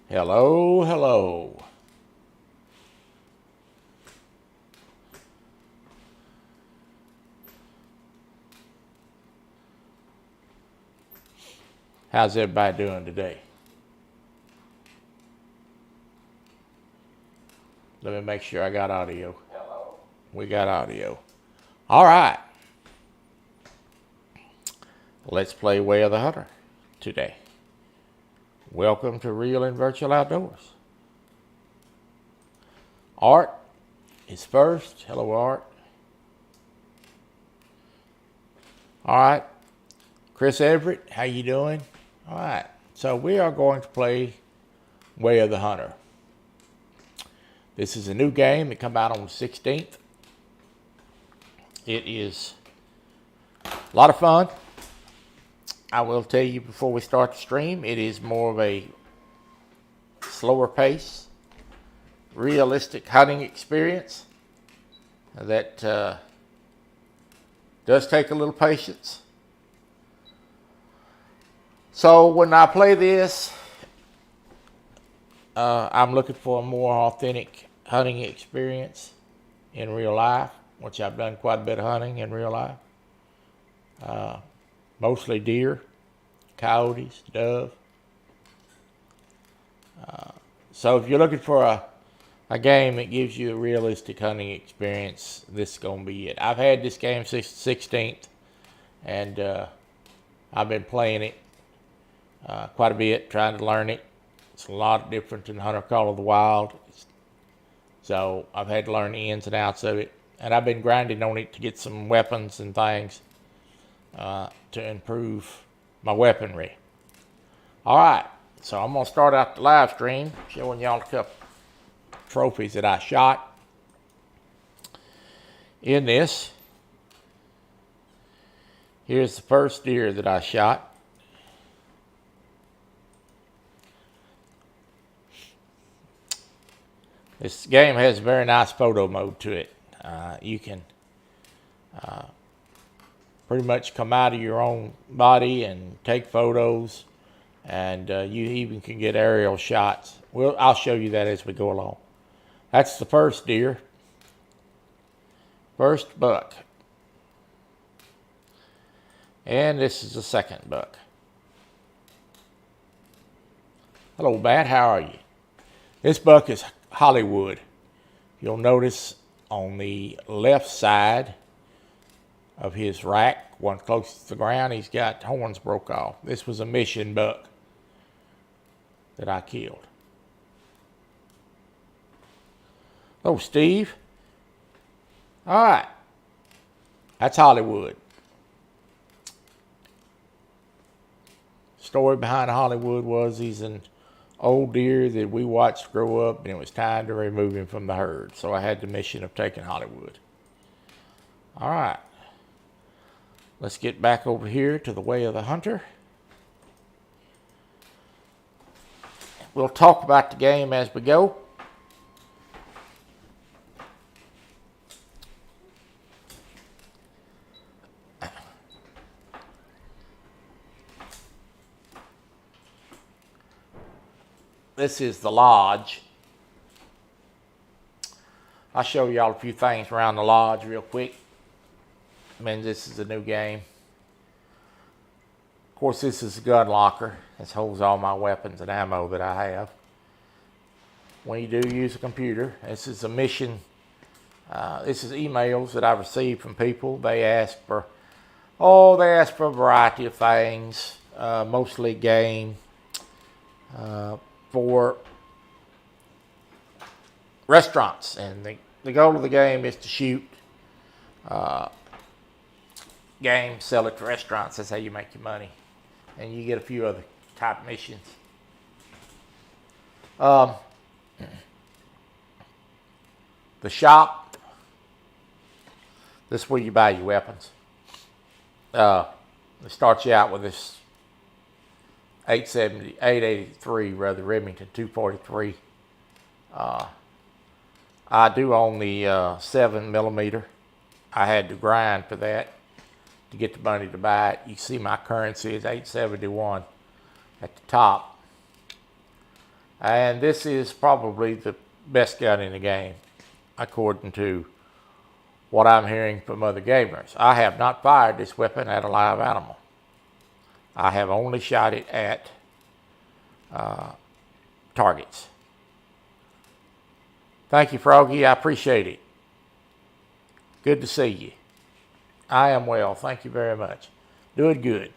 Hello, hello. How's everybody doing today? Let me make sure I got audio. Hello. We got audio. All right. Let's play Way of the Hunter today. Welcome to Real and Virtual Outdoors. Art is first. Hello, Art. All right. Chris Everett, how you doing? All right. So we are going to play Way of the Hunter. This is a new game. It come out on the 16th. It is a lot of fun. I will tell you before we start the stream, it is more of a slower pace, realistic hunting experience that does take a little patience. So when I play this, I'm looking for a more authentic hunting experience in real life, which I've done quite a bit of hunting in real life. Mostly deer, coyotes, dove. So if you're looking for a game that gives you a realistic hunting experience, this is going to be it. I've had this game since the 16th, and I've been playing it quite a bit, trying to learn it. It's a lot different than Hunter Call of the Wild. So I've had to learn the ins and outs of it. And I've been grinding on it to get some weapons and things to improve my weaponry. All right, so I'm going to start out the live stream showing y'all a couple trophies that I shot in this. Here's the first deer that I shot. This game has a very nice photo mode to it. You can pretty much come out of your own body and take photos, and you even can get aerial shots. I'll show you that as we go along. That's the first deer. First buck. And this is the second buck. Hello, Bat. How are you? This buck is Hollywood. You'll notice on the left side of his rack, one closest to the ground, he's got horns broke off. This was a mission buck that I killed. Oh, Steve. All right. That's Hollywood. Story behind Hollywood was he's an old deer that we watched grow up, and it was time to remove him from the herd. So I had the mission of taking Hollywood. All right. Let's get back over here to the Way of the Hunter. We'll talk about the game as we go. This is the lodge. I'll show y'all a few things around the lodge real quick. I mean, this is a new game. Of course, this is a gun locker. This holds all my weapons and ammo that I have. When you do use a computer, this is a mission. This is emails that I received from people. They ask for a variety of things, mostly game. For restaurants, and the goal of the game is to shoot game, sell it to restaurants. That's how you make your money, and you get a few other type missions. The shop, this is where you buy your weapons. It starts you out with this 883 rather, Remington 243. I do own the 7mm. I had to grind for that to get the money to buy it. You see my currency is 871 at the top. And this is probably the best gun in the game, according to what I'm hearing from other gamers. I have not fired this weapon at a live animal. I have only shot it at targets. Thank you, Froggy. I appreciate it. Good to see you. I am well. Thank you very much. Doing good.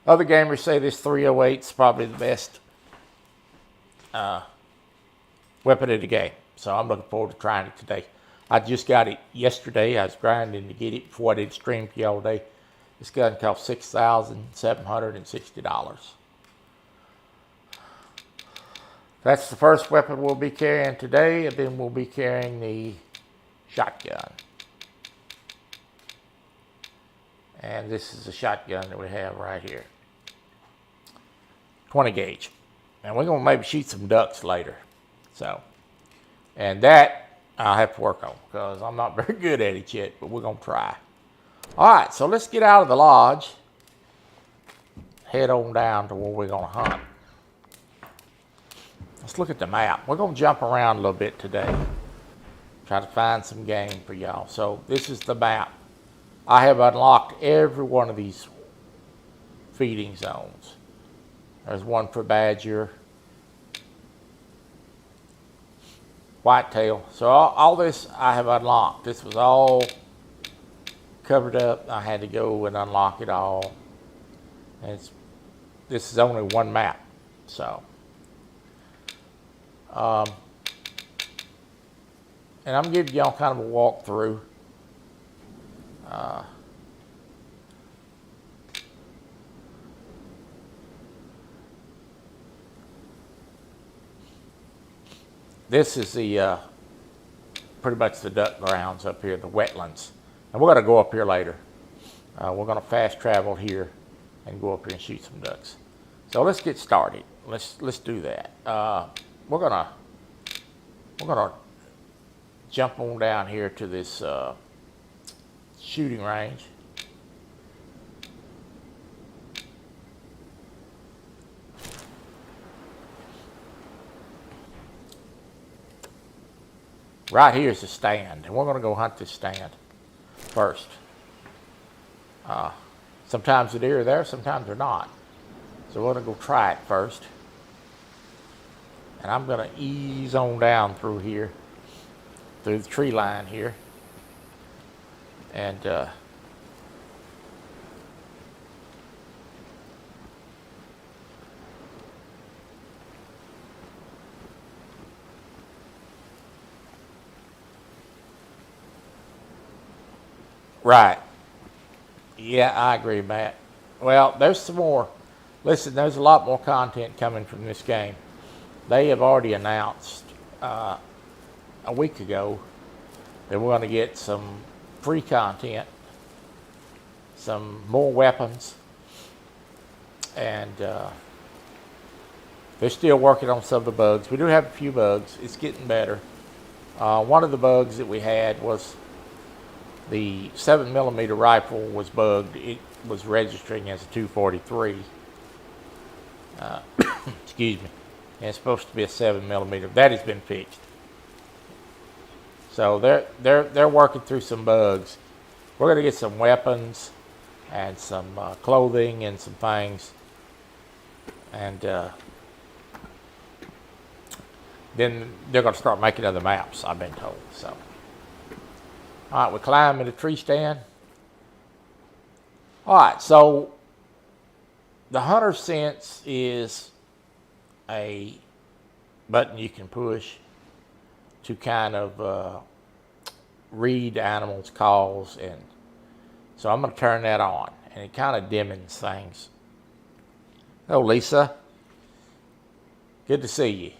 Other gamers say this 308 is probably the best weapon in the game. So I'm looking forward to trying it today. I just got it yesterday. I was grinding to get it before I did stream for you all day. This gun cost $6,760. That's the first weapon we'll be carrying today, and then we'll be carrying the shotgun. And this is the shotgun that we have right here. 20 gauge. And we're going to maybe shoot some ducks later. So, and that I'll have to work on because I'm not very good at it yet, but we're going to try. All right, so let's get out of the lodge. Head on down to where we're going to hunt. Let's look at the map. We're going to jump around a little bit today. Try to find some game for y'all. So this is the map. I have unlocked every one of these feeding zones. There's one for badger, whitetail. So all this I have unlocked. This was all covered up. I had to go and unlock it all. And this is only one map. So, and I'm giving y'all kind of a walkthrough. This is the pretty much the duck grounds up here, the wetlands. And we're going to go up here later. We're going to fast travel here and go up here and shoot some ducks. So let's get started. Let's do that. We're gonna jump on down here to this shooting range. Right here is the stand, and we're going to go hunt this stand first. Sometimes the deer are there, sometimes they're not. So we're going to go try it first. And I'm going to ease on down through here, through the tree line here. And right. Yeah, I agree, Matt. Well, there's some more. Listen, there's a lot more content coming from this game. They have already announced a week ago that we're going to get some free content, some more weapons, and they're still working on some of the bugs. We do have a few bugs. It's getting better. One of the bugs that we had was the 7mm rifle was bugged. It was registering as a 243. Excuse me. And it's supposed to be a 7mm. That has been fixed. So they're working through some bugs. We're going to get some weapons and some clothing and some things, and then they're going to start making other maps, I've been told. So, all right, we climb in the tree stand. All right, so the hunter sense is a button you can push to kind of read animals' calls, and so I'm going to turn that on, and it kind of dimmens things. Oh, Lisa, good to see you.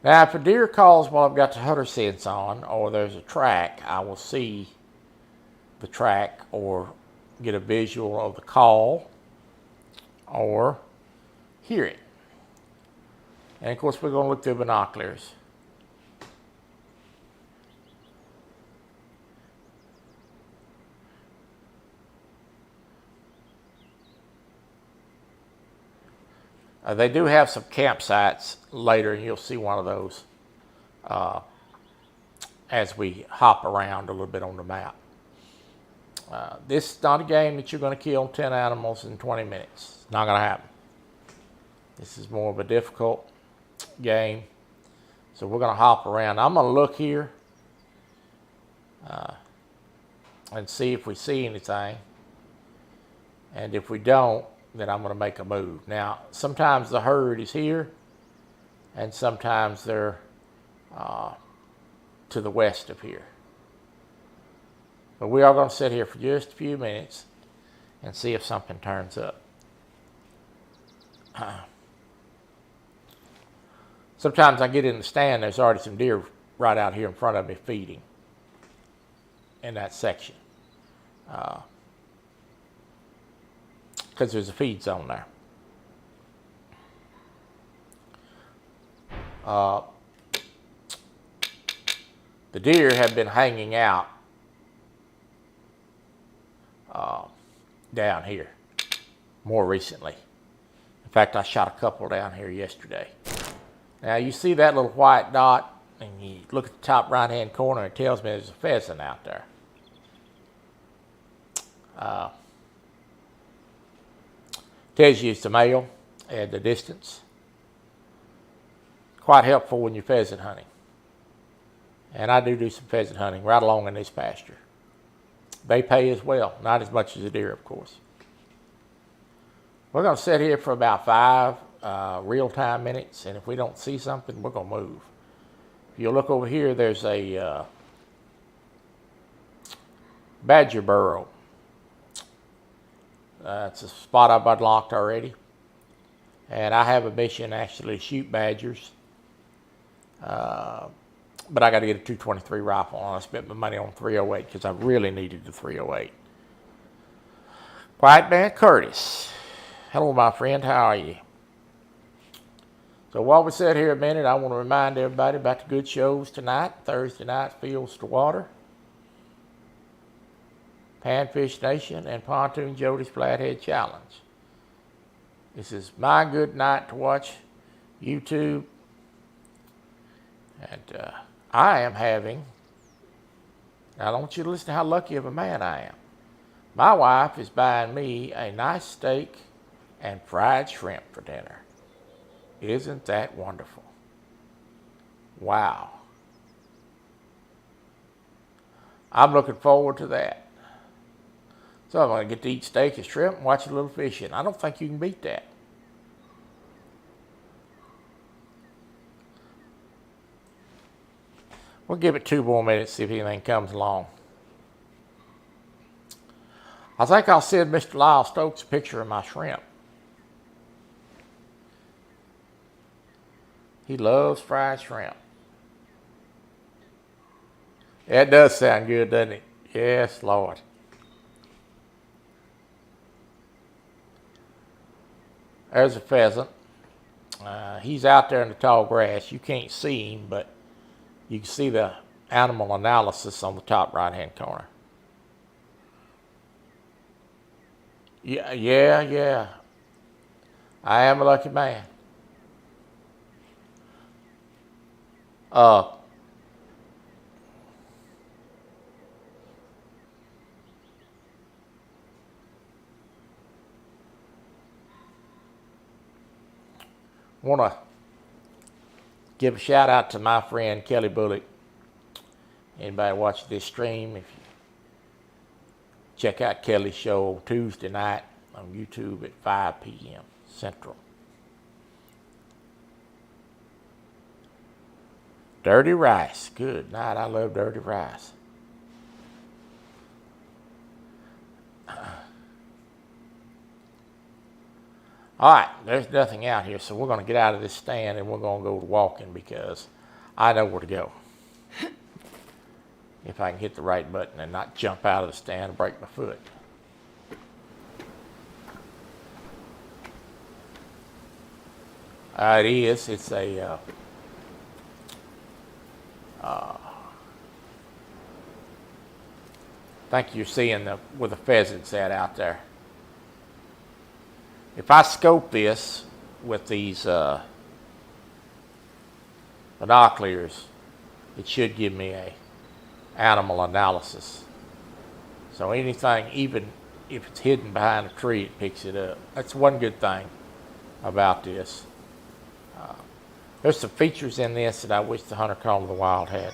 Now, if a deer calls while I've got the hunter sense on, or there's a track, I will see the track or get a visual of the call or hear it. And of course, we're going to look through binoculars. They do have some campsites later, and you'll see one of those as we hop around a little bit on the map. This is not a game that you're going to kill 10 animals in 20 minutes. It's not going to happen. This is more of a difficult game. So we're going to hop around. I'm going to look here and see if we see anything. And if we don't, then I'm going to make a move. Now, sometimes the herd is here, and sometimes they're to the west of here. But we are going to sit here for just a few minutes and see if something turns up. Sometimes I get in the stand, there's already some deer right out here in front of me feeding in that section. Because there's a feed zone there. The deer have been hanging out down here more recently. In fact, I shot a couple down here yesterday. Now you see that little white dot, and you look at the top right hand corner, it tells me there's a pheasant out there. Tells you it's a male at the distance. Quite helpful when you're pheasant hunting. And I do some pheasant hunting right along in this pasture. They pay as well, not as much as the deer, of course. We're going to sit here for about 5 real-time minutes, and if we don't see something, we're going to move. If you look over here, there's a badger burrow. It's a spot I've unlocked already. And I have a mission actually to shoot badgers. But I got to get a 223 rifle, and I spent my money on 308 because I really needed the 308. Quiet Man Curtis. Hello, my friend. How are you? So while we sit here a minute, I want to remind everybody about the good shows tonight. Thursday night, Fields to Water, Panfish Nation, and Pontoon Jody's Flathead Challenge. This is my good night to watch YouTube. And I am having, now I want you to listen to how lucky of a man I am. My wife is buying me a nice steak and fried shrimp for dinner. Isn't that wonderful? Wow. I'm looking forward to that. So I'm going to get to eat steak and shrimp and watch a little fishing. I don't think you can beat that. We'll give it 2 more minutes, see if anything comes along. I think I'll send Mr. Lyle Stokes a picture of my shrimp. He loves fried shrimp. That does sound good, doesn't it? Yes, Lord. There's a pheasant. He's out there in the tall grass. You can't see him, but you can see the animal analysis on the top right-hand corner. Yeah. I am a lucky man. Want to give a shout out to my friend Kelly Bullock. Anybody watching this stream, if you check out Kelly's show Tuesday night on YouTube at 5 p.m. Central. Dirty rice. Good night. I love dirty rice. All right, there's nothing out here, so we're going to get out of this stand and we're going to go walking because I know where to go. If I can hit the right button and not jump out of the stand and break my foot. It is. It's a I think you're seeing where the pheasants at out there. If I scope this, with these binoculars, it should give me a animal analysis. So anything, even if it's hidden behind a tree, it picks it up. That's one good thing about this. There's some features in this that I wish the Hunter Call of the Wild had.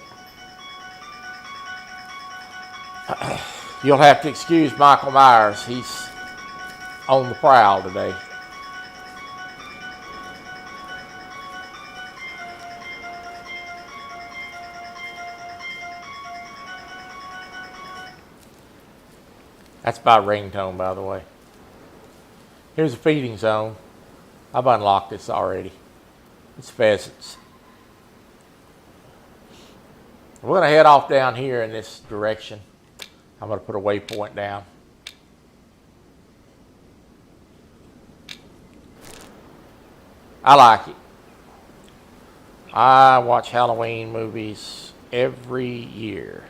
You'll have to excuse Michael Myers. He's on the prowl today. That's my ringtone, by the way. Here's a feeding zone. I've unlocked this already. It's pheasants. We're going to head off down here in this direction. I'm going to put a waypoint down. I like it. I watch Halloween movies every year.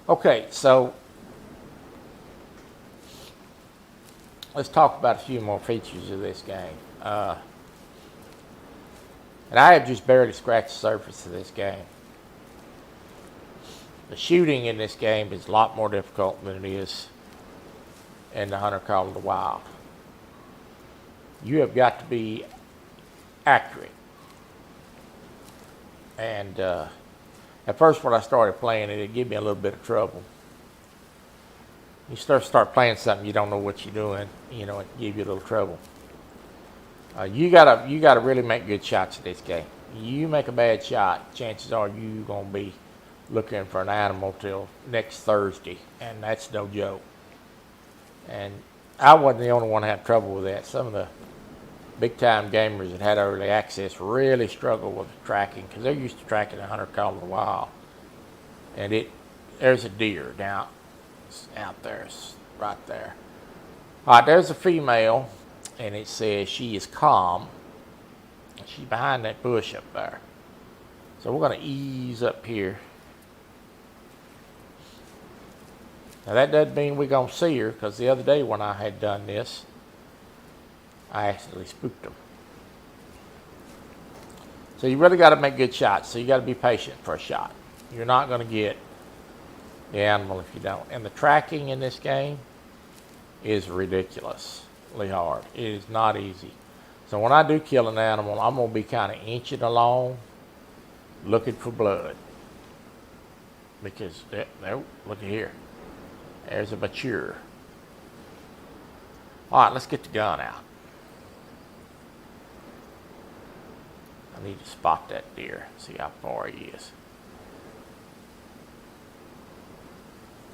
Okay, so let's talk about a few more features of this game. And I have just barely scratched the surface of this game. The shooting in this game is a lot more difficult than it is in the Hunter Call of the Wild. You have got to be accurate. And at first when I started playing it, it gave me a little bit of trouble. You start playing something, you don't know what you're doing, you know, it gives you a little trouble. You gotta really make good shots in this game. You make a bad shot, chances are you're gonna be looking for an animal till next Thursday, and that's no joke. And I wasn't the only one that had trouble with that. Some of the big time gamers that had early access really struggled with tracking because they're used to tracking a Hunter Call of the Wild. And there's a deer down out there, it's right there. All right, there's a female, and it says she is calm. She's behind that bush up there. So we're going to ease up here. Now that doesn't mean we're going to see her, because the other day when I had done this, I actually spooked them. So you really got to make good shots. So you got to be patient for a shot. You're not going to get the animal if you don't. And the tracking in this game is ridiculously hard. It is not easy. So when I do kill an animal, I'm going to be kind of inching along, looking for blood. Because, look at here. There's a mature. All right, let's get the gun out. I need to spot that deer, see how far he is.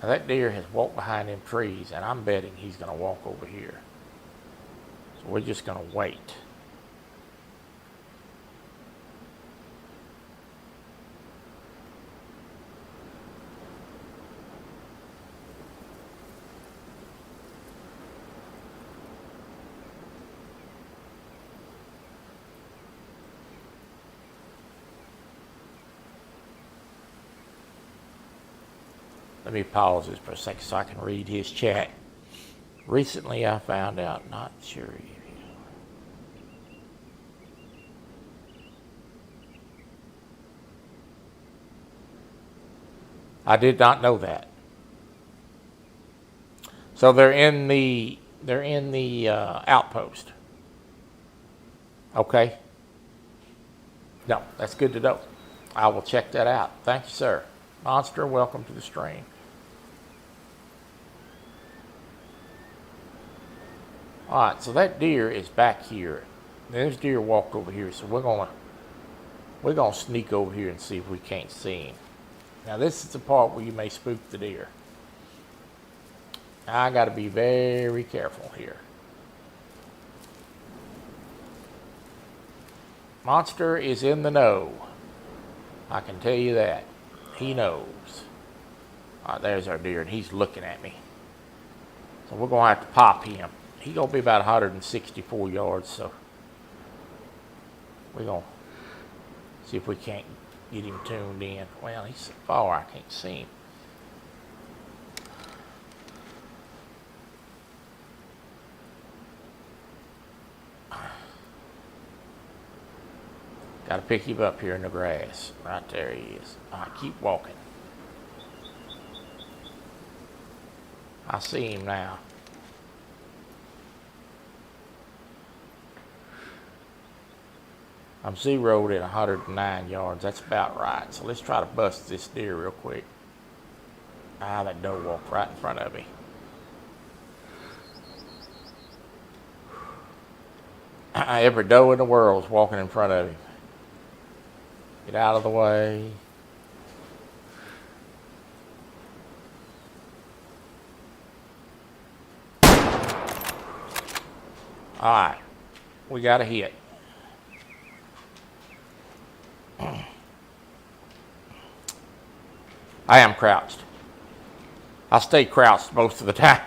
Now that deer has walked behind them trees, and I'm betting he's going to walk over here. So we're just going to wait. Let me pause this for a second so I can read his chat. Recently I found out, not sure. I did not know that. So they're in the outpost. Okay. No, that's good to know. I will check that out. Thank you, sir. Monster, welcome to the stream. All right, so that deer is back here. There's deer walked over here, so we're gonna sneak over here and see if we can't see him. Now this is the part where you may spook the deer. I got to be very careful here. Monster is in the know. I can tell you that. He knows. All right, there's our deer, and he's looking at me. So we're gonna have to pop him. He's going to be about 164 yards, so we're going to see if we can't get him tuned in. Well, he's so far I can't see him. Got to pick him up here in the grass. Right there he is. All right, keep walking. I see him now. I'm zeroed at 109 yards. That's about right. So let's try to bust this deer real quick. Ah, that doe walked right in front of me. Every doe in the world is walking in front of him. Get out of the way. All right, we got a hit. I am crouched. I stay crouched most of the time.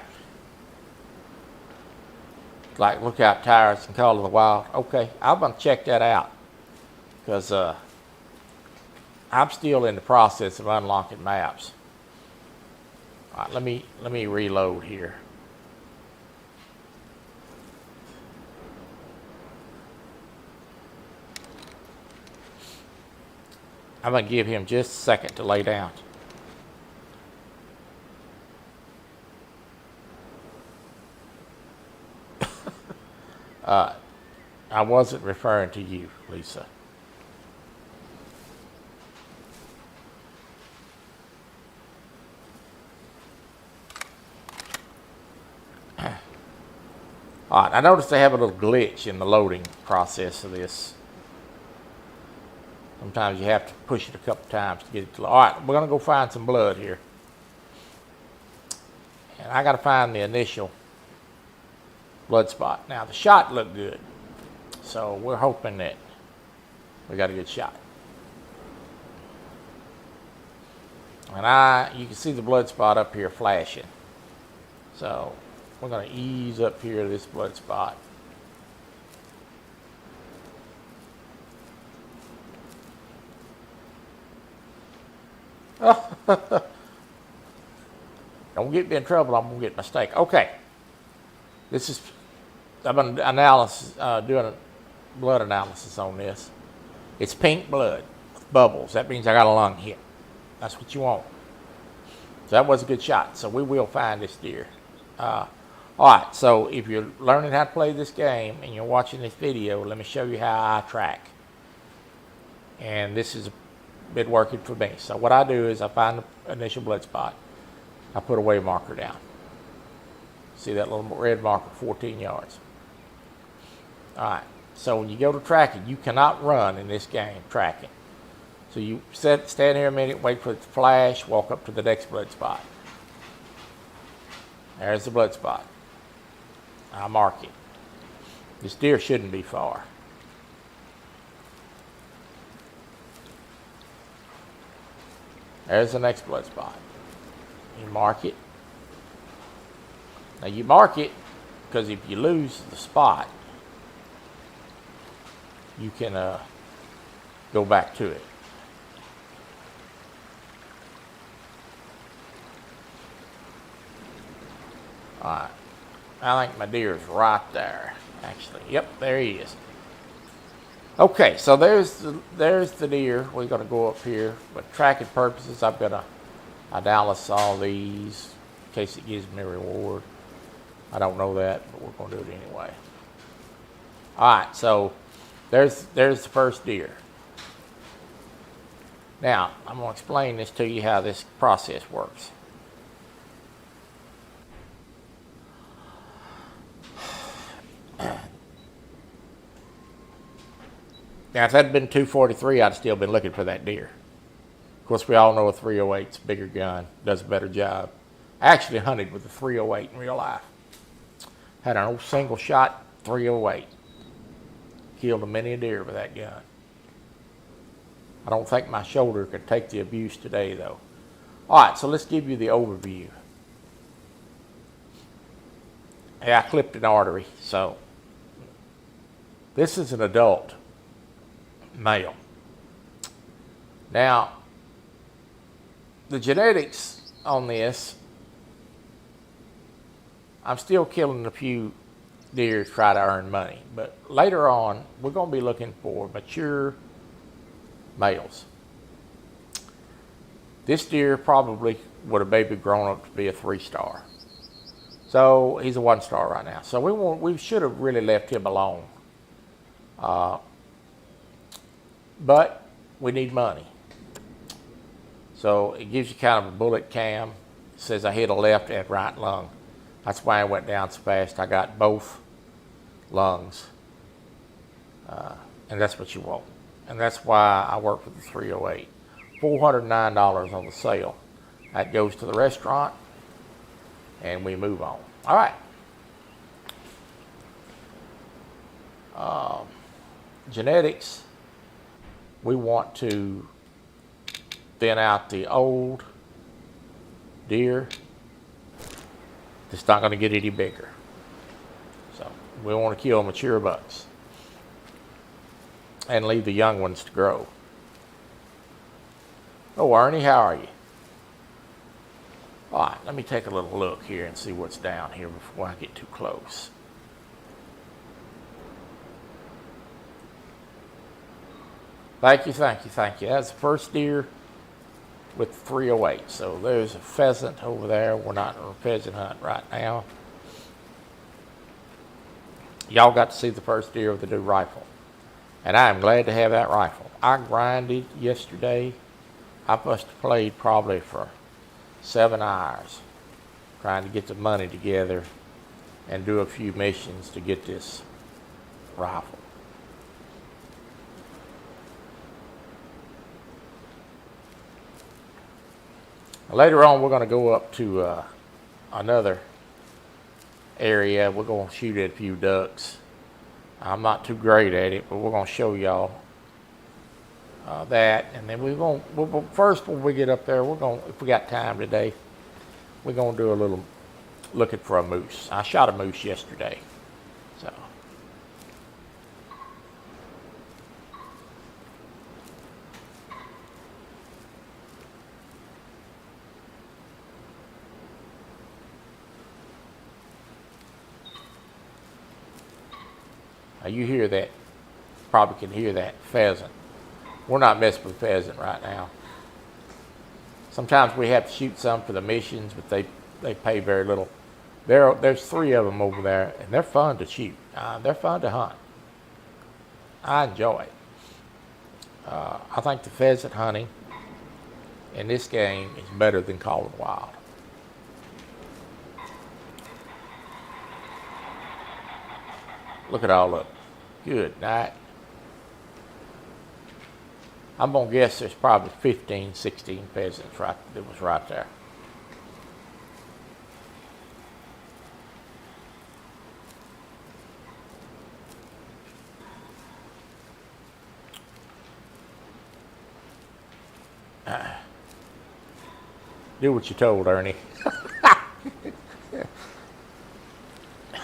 Like Lookout Tires and Call of the Wild. Okay, I'm gonna check that out because I'm still in the process of unlocking maps. All right, let me reload here. I'm gonna give him just a second to lay down. I wasn't referring to you, Lisa. All right, I noticed they have a little glitch in the loading process of this. Sometimes you have to push it a couple times to get it to load. All right, we're gonna go find some blood here. And I gotta find the initial blood spot. Now the shot looked good, so we're hoping that we got a good shot. And you can see the blood spot up here flashing. So we're gonna ease up here to this blood spot. Don't get me in trouble, I'm gonna get a mistake. Okay. I've been doing a blood analysis on this. It's pink blood with bubbles. That means I got a lung hit. That's what you want. So that was a good shot. So we will find this deer. All right, so if you're learning how to play this game and you're watching this video, let me show you how I track. And this has been working for me. So what I do is I find the initial blood spot. I put a wave marker down. See that little red marker, 14 yards. All right, so when you go to tracking, you cannot run in this game tracking. So you stand here a minute, wait for it to flash, walk up to the next blood spot. There's the blood spot. I mark it. This deer shouldn't be far. There's the next blood spot. You mark it. Now you mark it because if you lose the spot, you can go back to it. All right. I think my deer is right there, actually. Yep, there he is. Okay, so there's the deer. We're going to go up here. But tracking purposes, I'm going to analyze all these in case it gives me a reward. I don't know that, but we're going to do it anyway. All right, so there's the first deer. Now, I'm going to explain this to you how this process works. Now, if that had been 243, I'd still been looking for that deer. Of course, we all know a 308's a bigger gun, does a better job. I actually hunted with a 308 in real life. Had an old single shot 308. Killed a many a deer with that gun. I don't think my shoulder could take the abuse today, though. All right, so let's give you the overview. Yeah, I clipped an artery, so this is an adult male. Now, the genetics on this, I'm still killing a few deer to try to earn money, but later on, we're going to be looking for mature males. This deer probably would have maybe grown up to be a 3-star. So he's a 1-star right now. So we should have really left him alone. But we need money. So it gives you kind of a bullet cam. It says I hit a left and right lung. That's why I went down so fast. I got both lungs. And that's what you want. And that's why I work with the 308. $409 on the sale. That goes to the restaurant, and we move on. All right. Genetics, we want to thin out the old deer that's not going to get any bigger. So we want to kill mature bucks and leave the young ones to grow. Oh, Ernie, how are you? All right, let me take a little look here and see what's down here before I get too close. Thank you, thank you, thank you. That's the first deer with the 308. So there's a pheasant over there. We're not on a pheasant hunt right now. Y'all got to see the first deer with the new rifle. And I am glad to have that rifle. I grinded yesterday. I must have played probably for 7 hours trying to get the money together and do a few missions to get this rifle. Later on, we're going to go up to another area. We're going to shoot at a few ducks. I'm not too great at it, but we're going to show y'all that. And then first, when we get up there, if we got time today, we're going to do a little looking for a moose. I shot a moose yesterday. So. Now you hear that, probably can hear that pheasant. We're not messing with pheasant right now. Sometimes we have to shoot some for the missions, but they pay very little. There's 3 of them over there, and they're fun to shoot. They're fun to hunt. I enjoy it. I think the pheasant hunting in this game is better than calling wild. Look at all of them. Good night. I'm going to guess there's probably 15, 16 pheasants that was right there. Do what you're told, Ernie.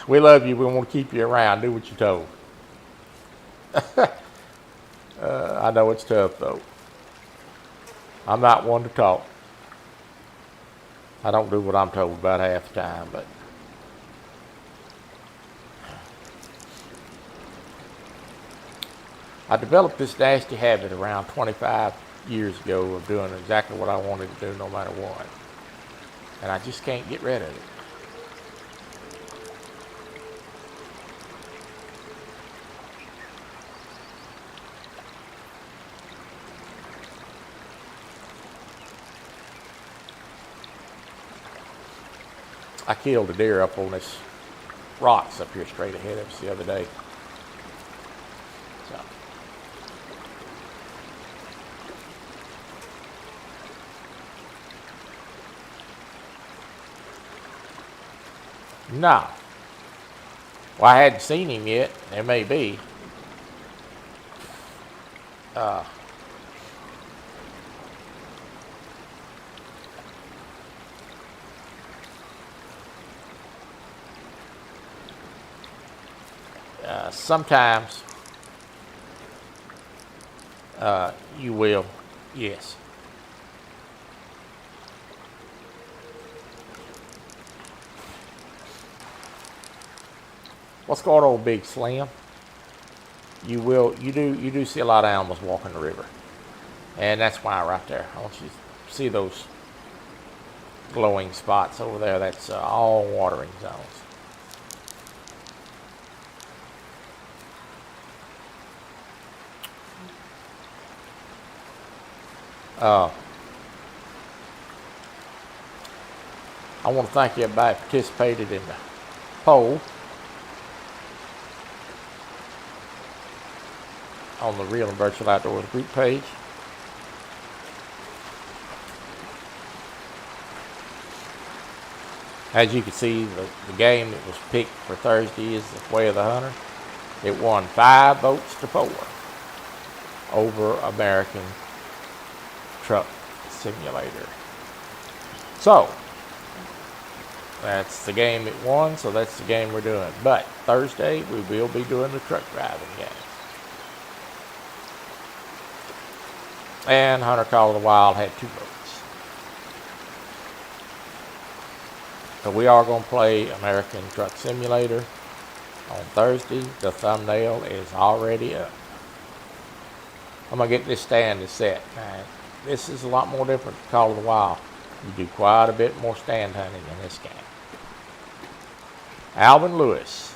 We love you. We want to keep you around. Do what you're told. I know it's tough, though. I'm not one to talk. I don't do what I'm told about half the time, but I developed this nasty habit around 25 years ago of doing exactly what I wanted to do no matter what. And I just can't get rid of it. I killed a deer up on this rocks up here straight ahead of us the other day. So. No. Well, I hadn't seen him yet. There may be. Sometimes you will, yes. What's going on, Big Slim? You do see a lot of animals walking the river. And that's why right there. I want you to see those glowing spots over there. That's all watering zones. I want to thank everybody who participated in the poll on the Real and Virtual Outdoors group page. As you can see, the game that was picked for Thursday is the Way of the Hunter. It won 5 votes to 4 over American Truck Simulator. So, that's the game it won, so that's the game we're doing. But Thursday, we will be doing the truck driving game. And Hunter Call of the Wild had 2 votes. So we are going to play American Truck Simulator on Thursday. The thumbnail is already up. I'm going to get this stand set. Now, this is a lot more different than Call of the Wild. You do quite a bit more stand hunting in this game. Alvin Lewis.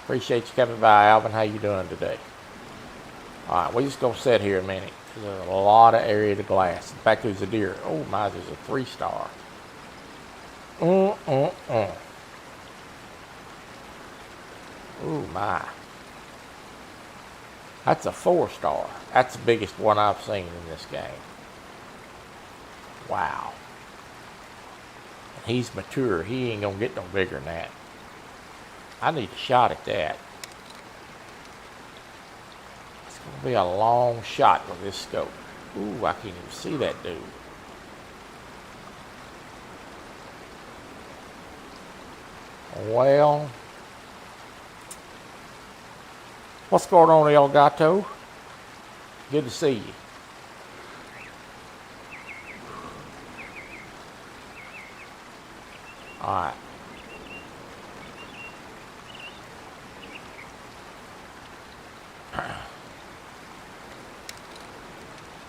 Appreciate you coming by, Alvin. How you doing today? All right, we're just going to sit here a minute. There's a lot of area to glass. In fact, there's a deer. Oh my, there's a 3-star. Oh my. That's a 4-star. That's the biggest one I've seen in this game. Wow. He's mature. He ain't gonna get no bigger than that. I need a shot at that. It's gonna be a long shot with this scope. Ooh, I can't even see that dude. Well, what's going on, El Gato? Good to see you. All right.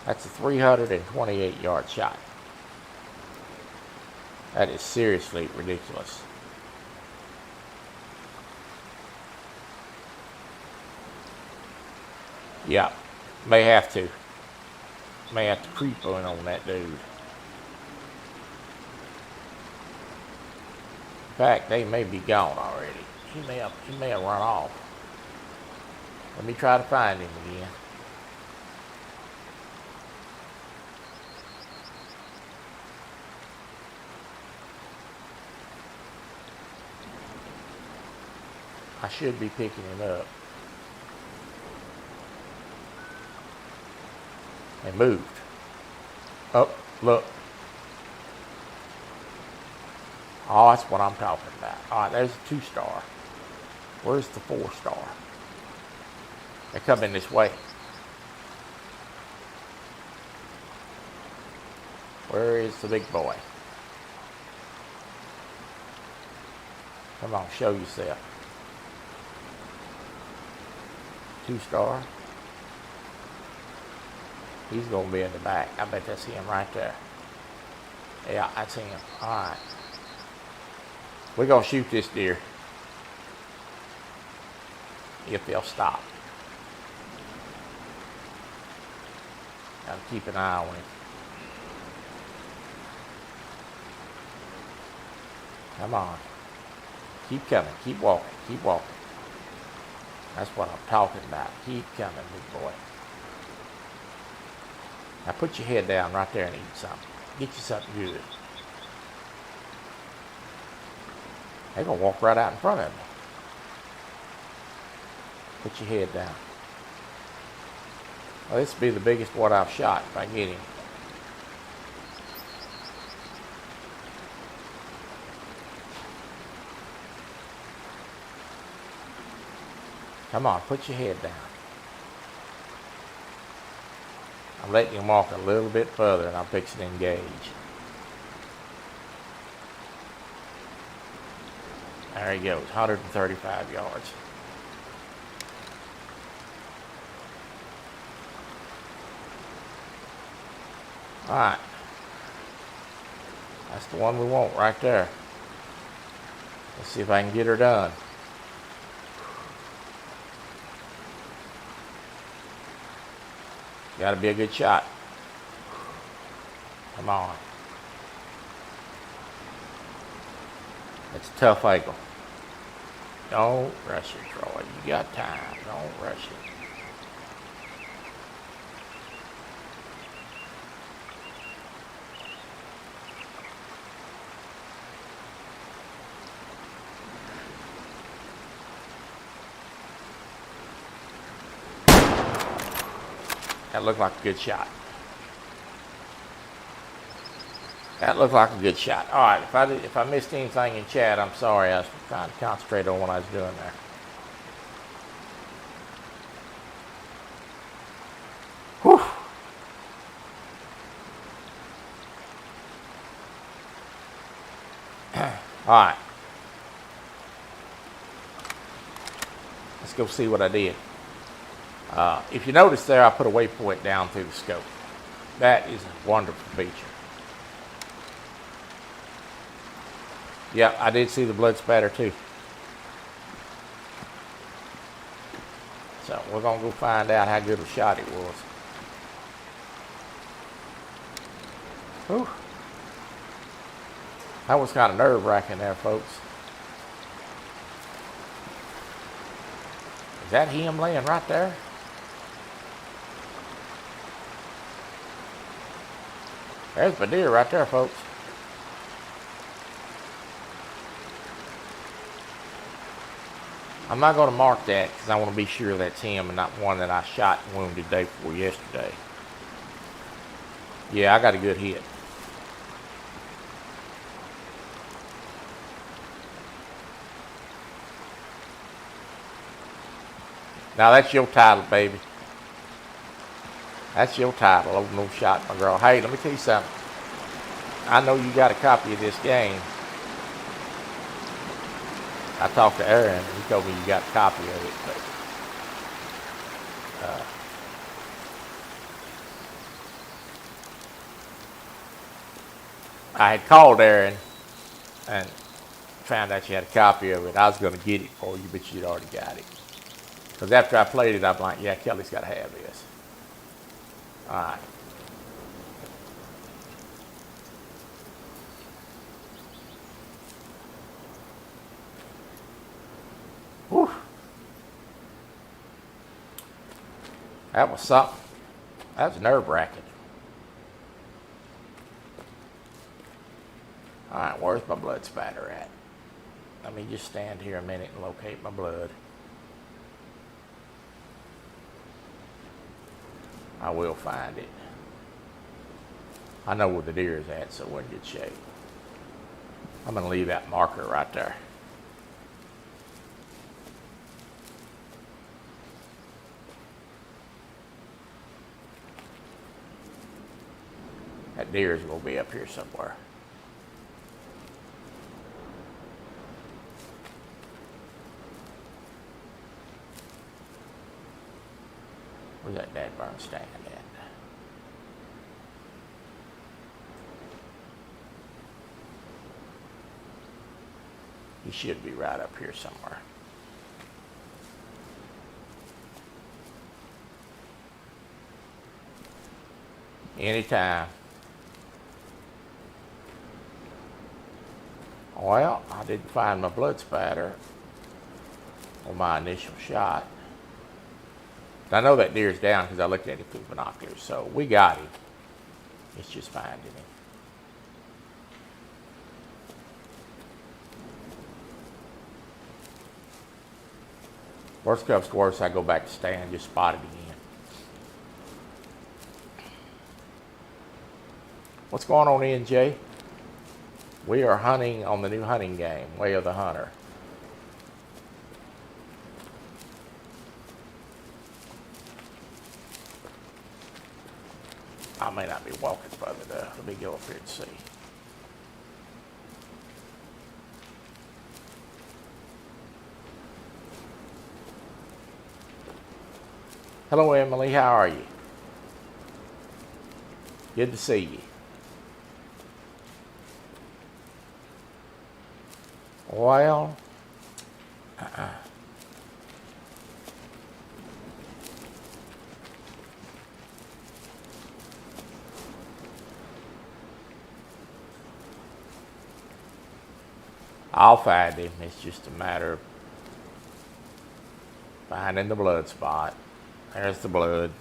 That's a 328-yard shot. That is seriously ridiculous. Yeah, may have to. May have to creep on that dude. In fact, they may be gone already. He may have run off. Let me try to find him again. I should be picking him up. And moved. Oh, look. Oh, that's what I'm talking about. All right, there's a 2-star. Where's the 4-star? They're coming this way. Where is the big boy? Come on, show yourself. 2-star. He's going to be in the back. I bet that's him right there. Yeah, that's him. All right. We're going to shoot this deer. If they'll stop. Got to keep an eye on him. Come on. Keep coming. Keep walking. Keep walking. That's what I'm talking about. Keep coming, big boy. Now put your head down right there and eat something. Get you something good. They're going to walk right out in front of me. Put your head down. Well, this will be the biggest one I've shot if I get him. Come on, put your head down. I'm letting him walk a little bit further and I'm fixing to engage. There he goes, 135 yards. Alright. That's the one we want right there. Let's see if I can get her done. Gotta be a good shot. Come on. It's a tough angle. Don't rush it, Troy. You got time. Don't rush it. That looked like a good shot. That looked like a good shot. All right, if I missed anything in chat, I'm sorry. I was trying to concentrate on what I was doing there. Whew. All right. Let's go see what I did. If you notice there, I put a waypoint down through the scope. That is a wonderful feature. Yeah, I did see the blood spatter too. So we're going to go find out how good a shot it was. Whew. That was kind of nerve-wracking there, folks. Is that him laying right there? There's the deer right there, folks. I'm not going to mark that because I want to be sure that's him and not one that I shot and wounded day before yesterday. Yeah, I got a good hit. Now that's your title, baby. That's your title. Oh, no shot, my girl. Hey, let me tell you something. I know you got a copy of this game. I talked to Aaron, and he told me you got a copy of it. But I had called Aaron and found out you had a copy of it. I was going to get it for you, but you'd already got it. Because after I played it, I'm like, yeah, Kelly's got to have this. All right. Whew. That was something. That was nerve-wracking. All right, where's my blood spatter at? Let me just stand here a minute and locate my blood. I will find it. I know where the deer is at, so we're in good shape. I'm going to leave that marker right there. That deer is going to be up here somewhere. Where's that dad burn stand at? He should be right up here somewhere. Anytime. Well, I didn't find my blood spatter on my initial shot. I know that deer's down because I looked at it through binoculars, so we got him. It's just finding him. Worst comes to worst, I go back to stand, just spot it again. What's going on, NJ? We are hunting on the new hunting game, Way of the Hunter. I may not be walking further though. Let me go up here and see. Hello, Emily. How are you? Good to see you. Well, I'll find him. It's just a matter of finding the blood spot. There's the blood.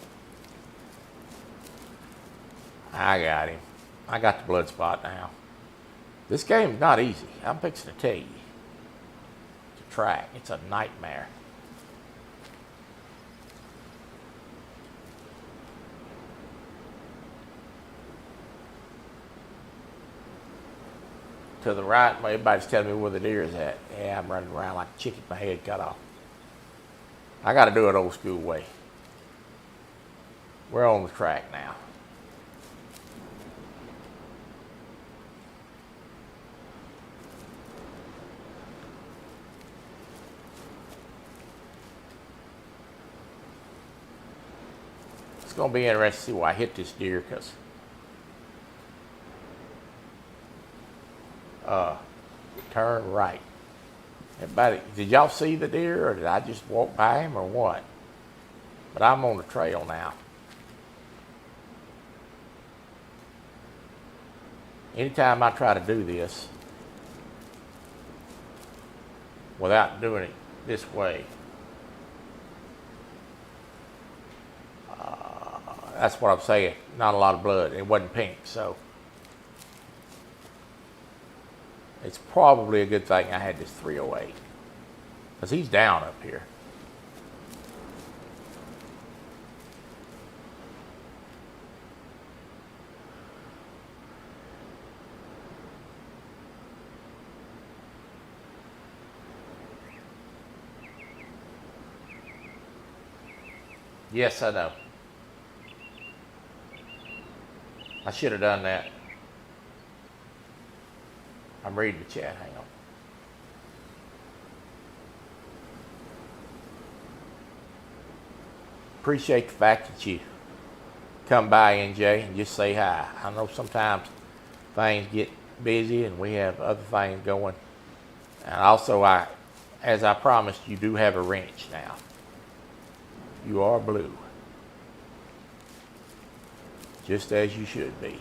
I got him. I got the blood spot now. This game's not easy. I'm fixing to tell you. It's a track. It's a nightmare. To the right, everybody's telling me where the deer is at. Yeah, I'm running around like a chicken with my head cut off. I got to do it old school way. We're on the track now. It's going to be interesting to see where I hit this deer because turn right. Everybody, did y'all see the deer or did I just walk by him or what? But I'm on the trail now. Anytime I try to do this without doing it this way, that's what I'm saying. Not a lot of blood. It wasn't pink, so it's probably a good thing I had this 308 because he's down up here. Yes, I know. I should have done that. I'm reading the chat. Hang on. Appreciate the fact that you come by, NJ, and just say hi. I know sometimes things get busy and we have other things going. And also, as I promised, you do have a wrench now. You are blue. Just as you should be.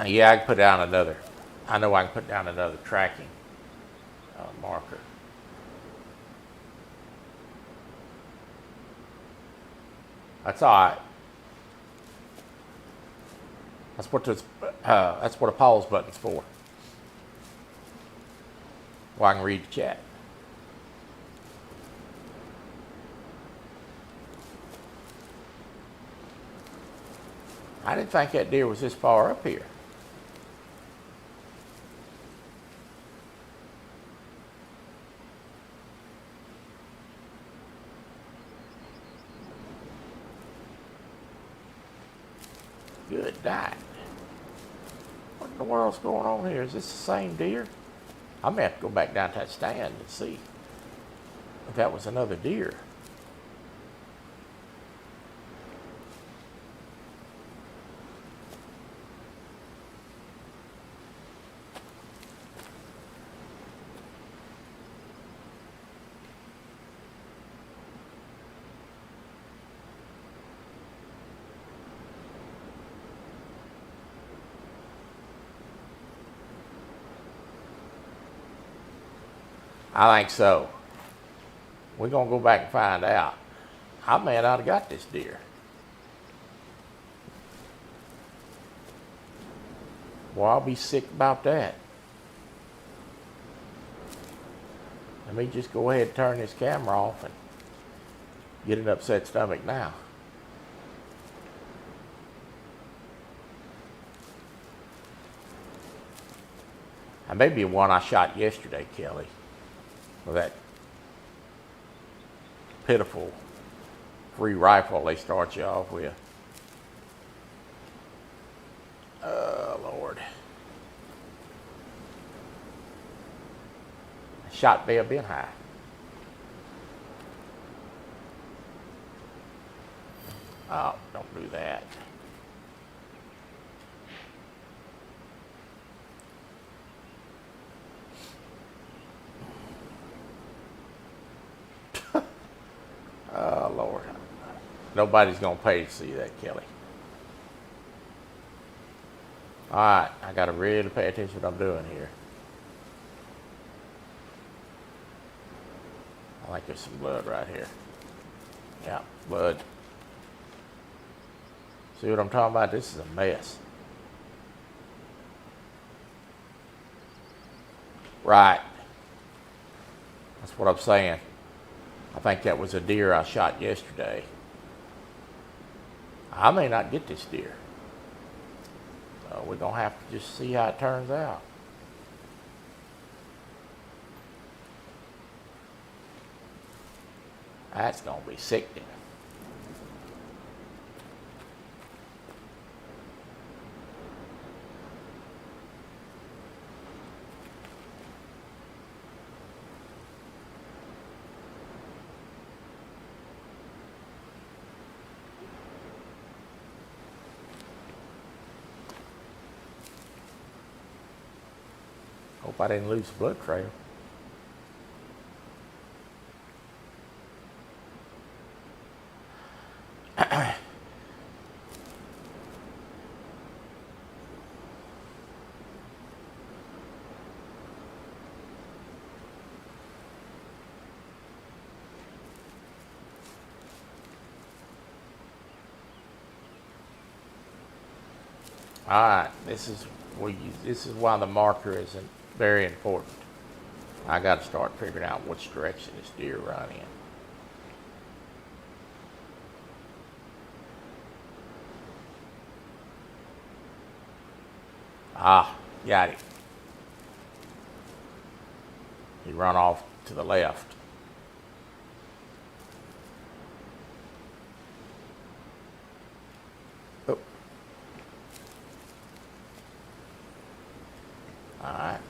Yeah, I can put down another. I know I can put down another tracking marker. That's all right. That's what a pause button's for. Well, I can read the chat. I didn't think that deer was this far up here. Good night. What in the world's going on here? Is this the same deer? I'm going to have to go back down to that stand and see if that was another deer. I think so. We're going to go back and find out. I may not have got this deer. Well, I'll be sick about that. Let me just go ahead and turn this camera off and get an upset stomach now. And maybe one I shot yesterday, Kelly. With that pitiful free rifle they start you off with. Oh, Lord. Shot may have been high. Nobody's going to pay to see that, Kelly. Alright, I got to really pay attention to what I'm doing here. I think there's some blood right here. Yeah, blood. See what I'm talking about? This is a mess. Right. That's what I'm saying. I think that was a deer I shot yesterday. I may not get this deer. So we're going to have to just see how it turns out. That's going to be sickening. Hope I didn't lose the blood trail. All right, this is why the marker is very important. I got to start figuring out which direction this deer run in. Ah, got it. He run off to the left. Oh. All right.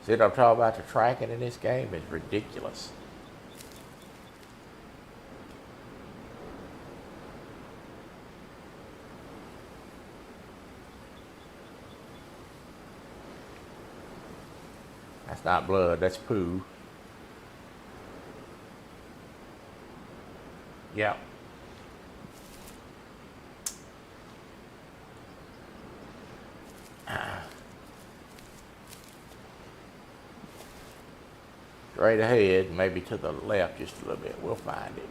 See what I'm talking about? The tracking in this game is ridiculous. That's not blood, that's poo. Yep. Straight ahead, maybe to the left just a little bit. We'll find it.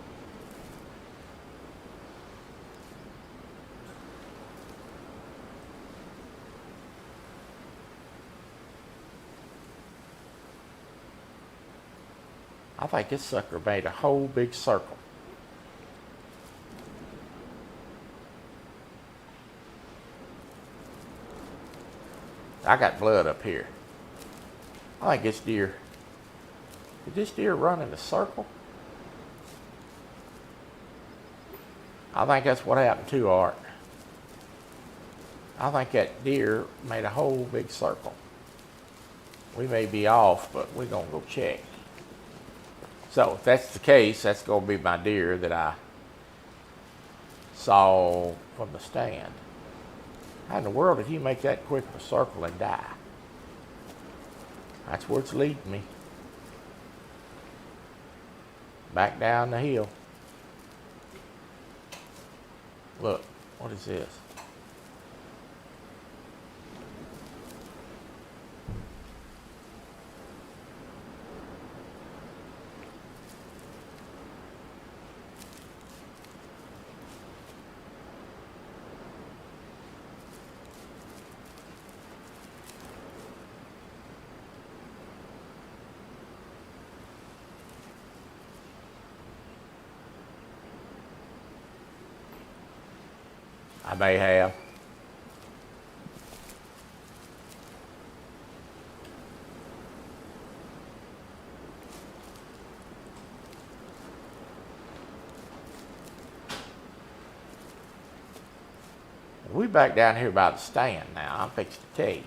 I think this sucker made a whole big circle. I got blood up here. I think this deer, did this deer run in a circle? I think that's what happened too, Art. I think that deer made a whole big circle. We may be off, but we're going to go check. So if that's the case, that's going to be my deer that I saw from the stand. How in the world did he make that quick of a circle and die? That's where it's leading me. Back down the hill. Look, what is this? I may have. We back down here by the stand now. I'm fixing to tell you.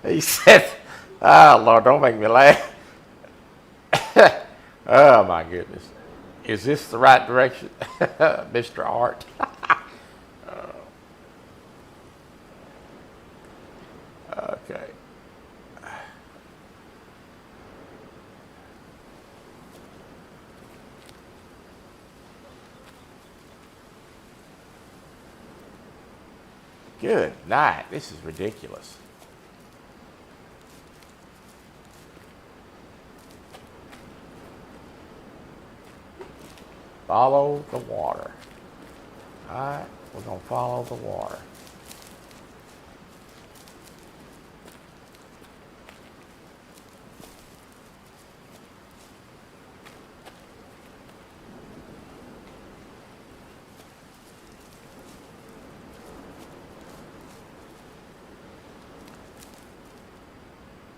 He said, "Oh Lord, don't make me laugh." Oh my goodness, is this the right direction, Mr. Art? Okay. Good night. This is ridiculous. Follow the water. All right, we're gonna follow the water.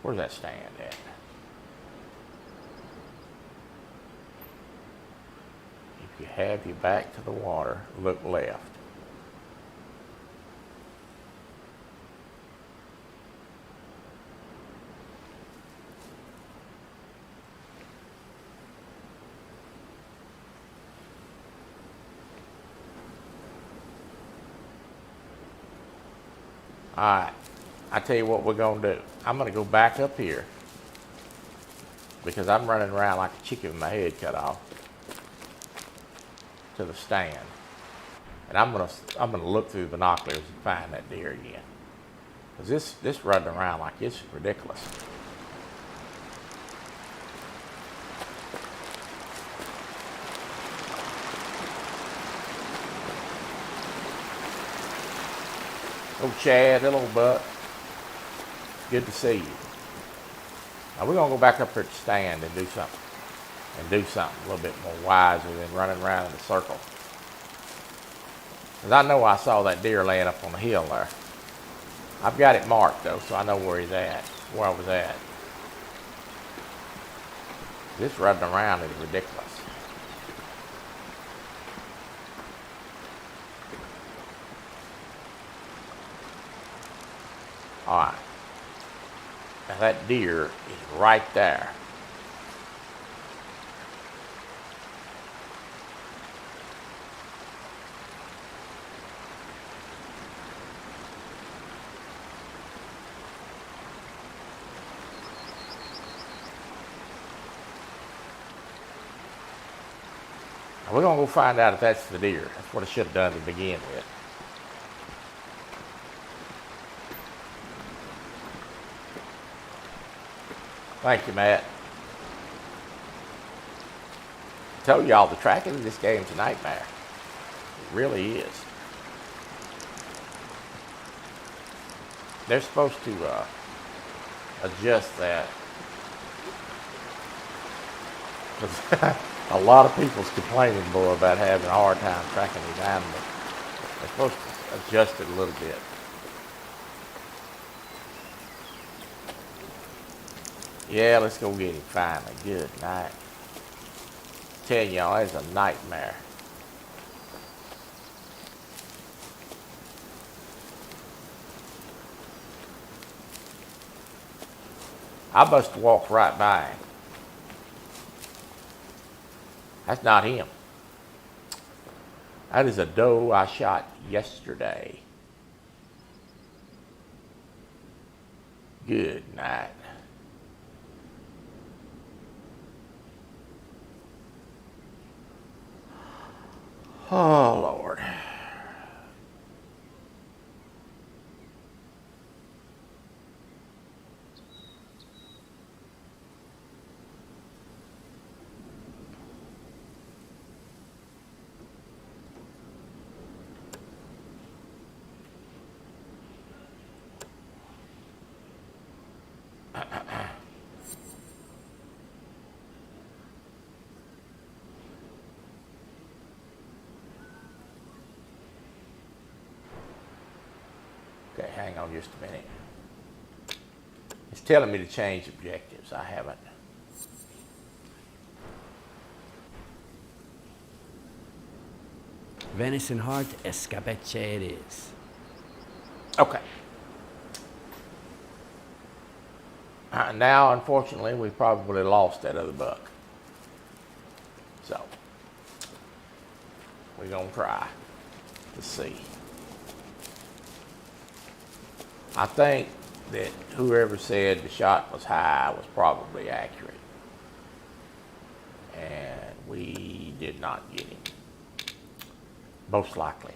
Where's that stand at? If you have your back to the water, look left. All right, I tell you what we're gonna do. I'm gonna go back up here because I'm running around like a chicken with my head cut off to the stand, and I'm gonna look through the binoculars and find that deer again. Cause this running around like this is ridiculous. Oh, Chad, hello, buck. Good to see you. Now we're gonna go back up here to the stand and do something. And do something a little bit more wiser than running around in a circle. Because I know I saw that deer laying up on the hill there. I've got it marked though, so I know where he's at, where I was at. This running around is ridiculous. All right. Now that deer is right there. Now we're gonna go find out if that's the deer. That's what I should have done to begin with. Thank you, Matt. I told y'all the tracking of this game's a nightmare. It really is. They're supposed to adjust that. A lot of people's complaining, boy, about having a hard time tracking these animals. They're supposed to adjust it a little bit. Yeah, let's go get him finally. Good night. Tell y'all, it's a nightmare. I must walk right by him. That's not him. That is a doe I shot yesterday. Good night. Oh, Lord. Okay, hang on just a minute. It's telling me to change objectives. I haven't. Venison heart, escabeche it is. Okay. Now, unfortunately, we probably lost that other buck. So, we're going to try to see. I think that whoever said the shot was high was probably accurate. And we did not get him. Most likely.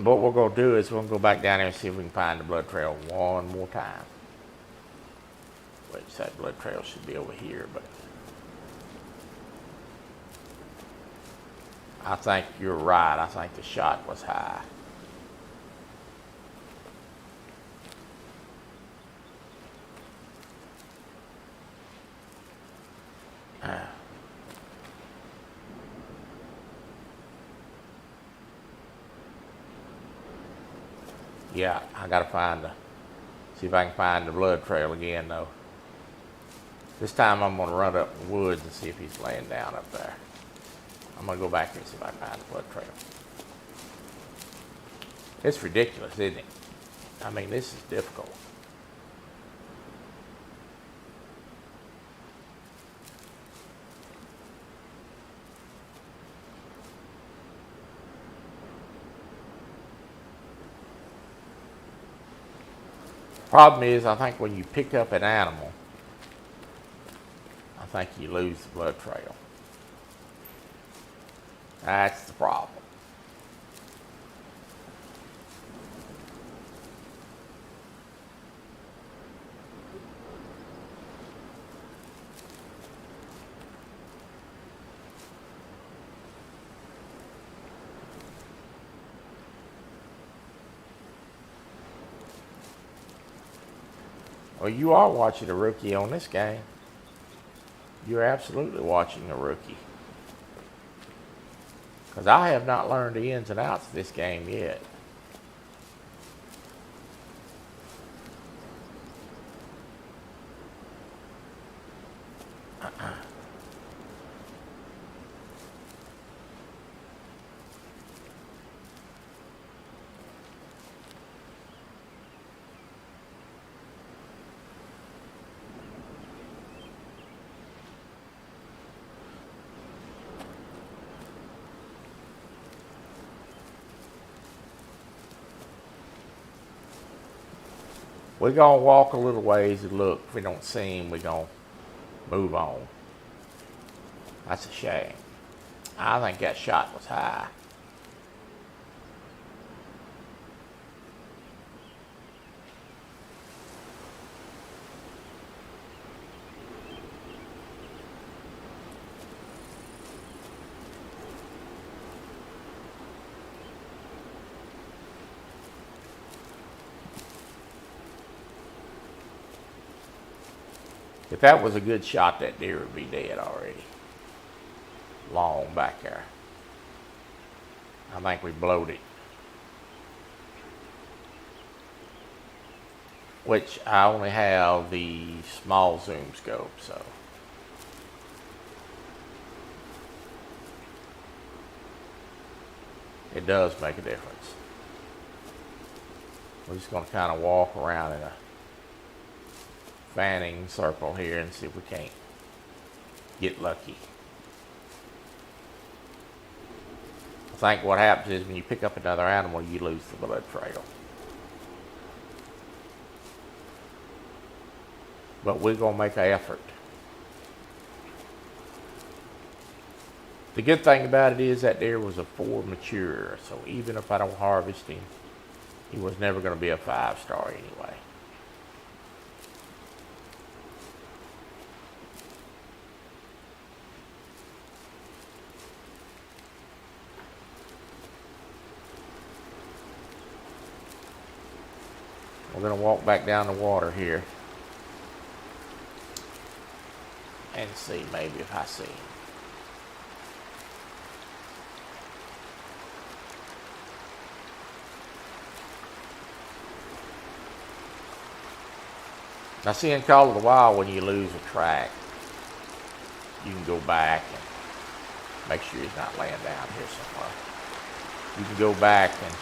What we're going to do is we're going to go back down there and see if we can find the blood trail one more time. Which that blood trail should be over here, but I think you're right. I think the shot was high. Yeah, I gotta see if I can find the blood trail again though. This time I'm gonna run up in the woods and see if he's laying down up there. I'm gonna go back here and see if I can find the blood trail. It's ridiculous, isn't it? I mean, this is difficult. Problem is, I think when you pick up an animal, I think you lose the blood trail. That's the problem. Well, you are watching a rookie on this game. You're absolutely watching a rookie. Because I have not learned the ins and outs of this game yet. We're going to walk a little ways and look. If we don't see him, we're going to move on. That's a shame. I think that shot was high. If that was a good shot, that deer would be dead already. Long back there. I think we blowed it. Which I only have the small zoom scope, so. It does make a difference. We're just going to kind of walk around in a fanning circle here and see if we can't get lucky. I think what happens is when you pick up another animal, you lose the blood trail. But we're going to make an effort. The good thing about it is that deer was a 4 mature, so even if I don't harvest him, he was never going to be a 5-star anyway. We're going to walk back down the water here and see maybe if I see him. Now see, in Call of the Wild, when you lose a track, you can go back and Make sure he's not laying down here somewhere. You can go back and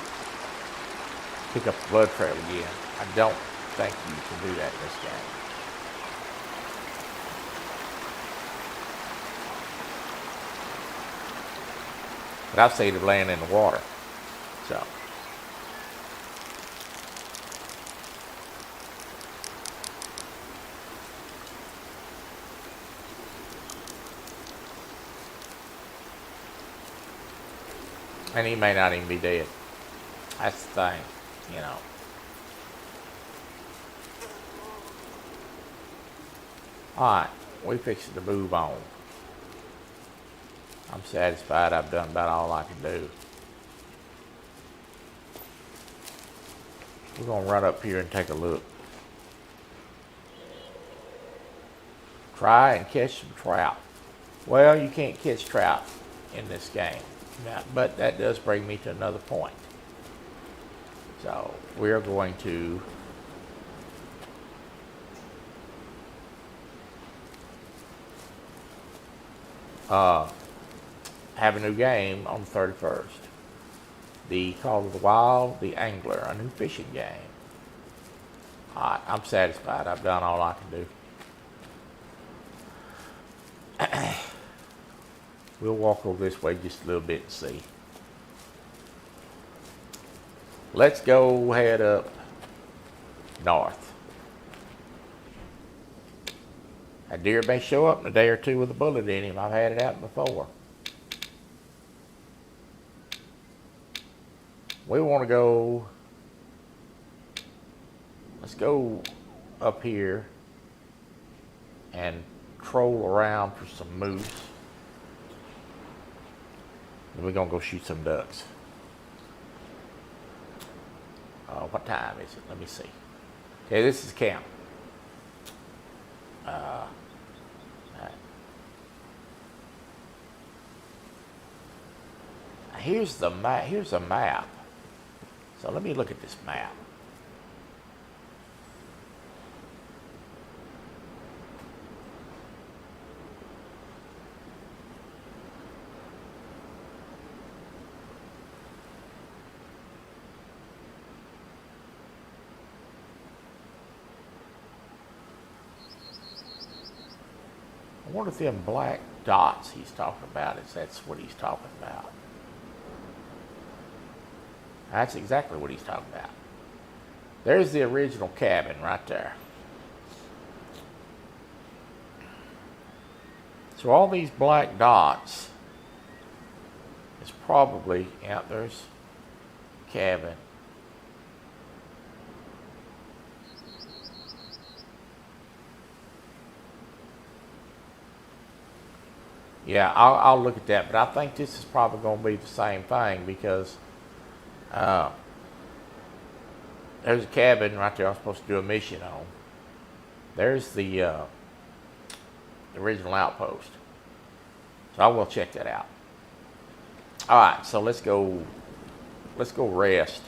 pick up the blood trail again. I don't think you can do that in this game. But I've seen him laying in the water. So. And he may not even be dead. That's the thing, you know. Alright, we fixing to move on. I'm satisfied I've done about all I can do. We're going to run up here and take a look. Try and catch some trout. Well, you can't catch trout in this game. Now, but that does bring me to another point. So we're going to have a new game on the 31st. The Call of the Wild, the Angler, a new fishing game. Alright, I'm satisfied. I've done all I can do. We'll walk over this way just a little bit and see. Let's go head up north. A deer may show up in a day or two with a bullet in him. I've had it happen before. We want to go, let's go up here and troll around for some moose. And we're going to go shoot some ducks. What time is it? Let me see. Okay, this is camp. Here's the map. Here's a map. So let me look at this map. I wonder if them black dots he's talking about is that's what he's talking about. That's exactly what he's talking about. There's the original cabin right there. So all these black dots is probably, yeah, there's cabin. Yeah, I'll look at that, but I think this is probably going to be the same thing because there's a cabin right there I'm supposed to do a mission on. There's the original outpost. So I will check that out. Alright, so let's go rest.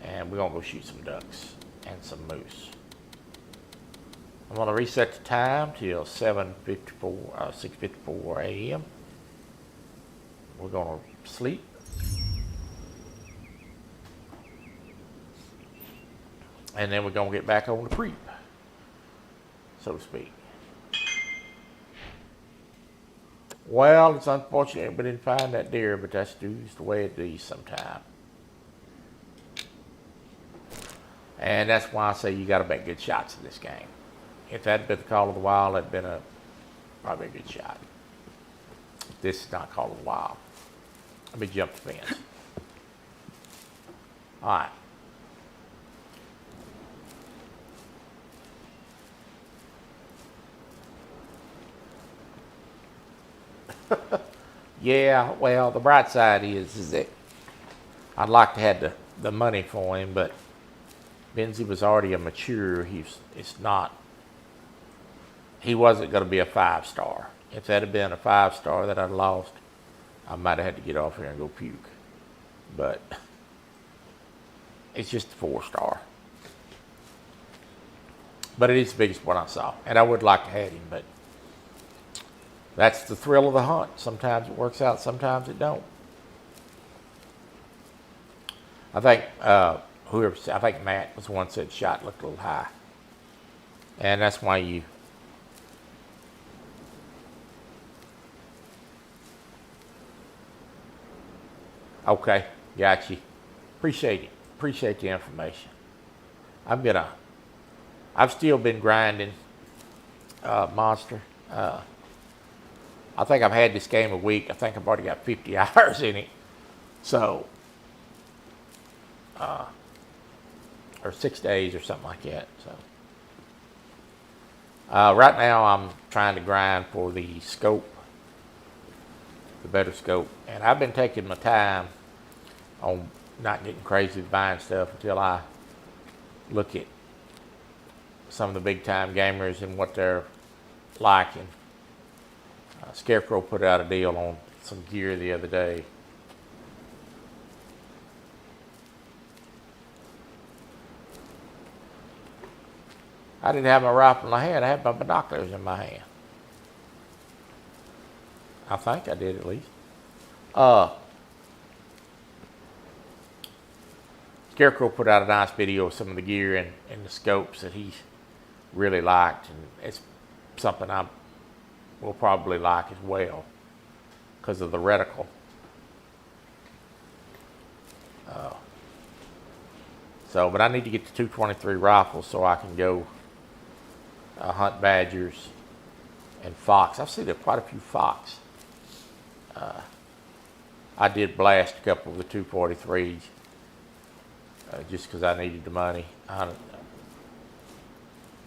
And we're going to go shoot some ducks and some moose. I'm going to reset the time till 6:54 a.m. We're going to sleep. And then we're going to get back on the creep, so to speak. Well, it's unfortunate we didn't find that deer, but that's just the way it is sometimes. And that's why I say you got to make good shots in this game. If that had been the Call of the Wild, that'd been probably a good shot. This is not Call of the Wild. Let me jump the fence. All right. Yeah, well, the bright side is that I'd like to have the money for him, but Benzie was already a mature. He wasn't going to be a 5-star. If that had been a 5-star that I'd lost, I might have had to get off here and go puke. But it's just a 4-star. But it is the biggest one I saw. And I would like to have him, but That's the thrill of the hunt. Sometimes it works out, sometimes it don't. I think I think Matt was the one that said shot looked a little high, and that's why you. Okay, got you. Appreciate it. Appreciate the information. I've still been grinding Monster. I think I've had this game a week. I think I've already got 50 hours in it. So, or 6 days or something like that. So, right now I'm trying to grind for the scope, the better scope. And I've been taking my time on not getting crazy with buying stuff until I look at some of the big time gamers and what they're liking. Scarecrow put out a deal on some gear the other day. I didn't have my rifle in my hand. I had my binoculars in my hand. I think I did at least. Scarecrow put out a nice video of some of the gear and the scopes that he really liked, and it's something I will probably like as well because of the reticle. But I need to get the 223 rifle so I can go hunt badgers and fox. I've seen quite a few fox. I did blast a couple of the 243s just because I needed the money.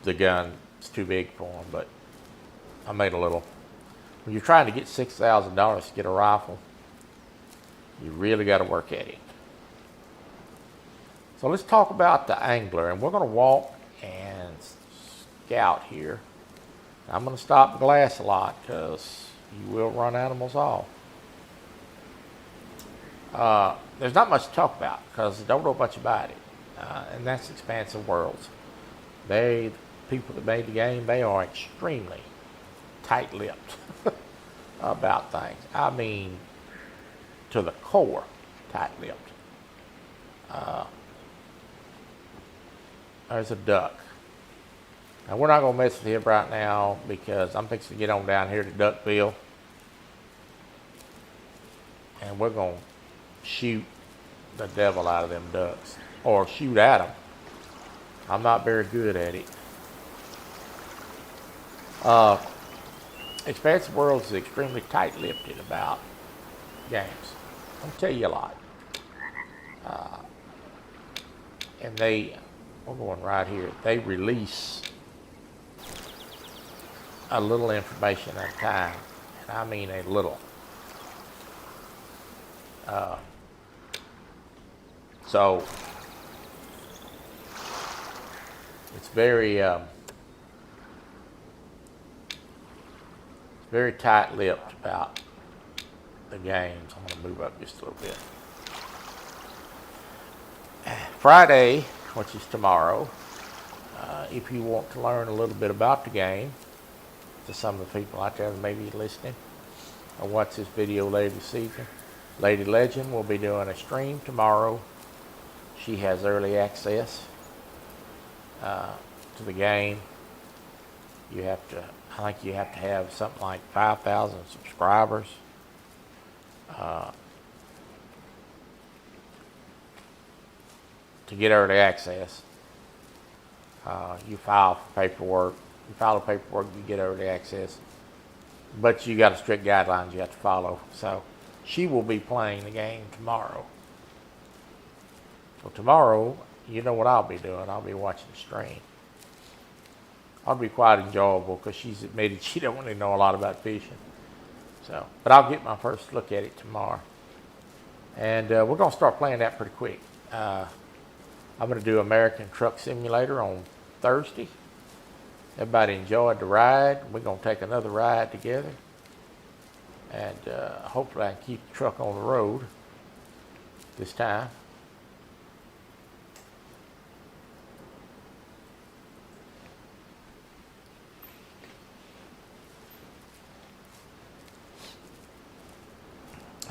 The gun is too big for them, but I made a little. When you're trying to get $6,000 to get a rifle, you really got to work at it. So let's talk about the angler, and we're going to walk and scout here. I'm going to stop the glass a lot because you will run animals off. There's not much to talk about because I don't know much about it, and that's Expansive Worlds. The people that made the game, they are extremely tight-lipped about things. I mean, to the core, tight-lipped. There's a duck. Now, we're not going to mess with him right now because I'm fixing to get on down here to Duckville. And we're going to shoot the devil out of them ducks. Or shoot at them. I'm not very good at it. Expansive Worlds is extremely tight-lipped about games. I'll tell you a lot. And we're going right here. They release a little information at a time, and I mean a little. So it's very tight-lipped about the games. I'm going to move up just a little bit. Friday, which is tomorrow, if you want to learn a little bit about the game, to some of the people out there that may be listening or watch this video later this evening, Lady Legend will be doing a stream tomorrow. She has early access to the game. I think you have to have something like 5,000 subscribers. To get early access. You file for paperwork. You file the paperwork, you get early access. But you got strict guidelines you have to follow. So she will be playing the game tomorrow. So tomorrow, you know what I'll be doing. I'll be watching the stream. I'll be quite enjoyable because she's admitted she don't really know a lot about fishing. So, but I'll get my first look at it tomorrow. And we're going to start playing that pretty quick. I'm going to do American Truck Simulator on Thursday. Everybody enjoyed the ride. We're going to take another ride together. And hopefully I can keep the truck on the road this time.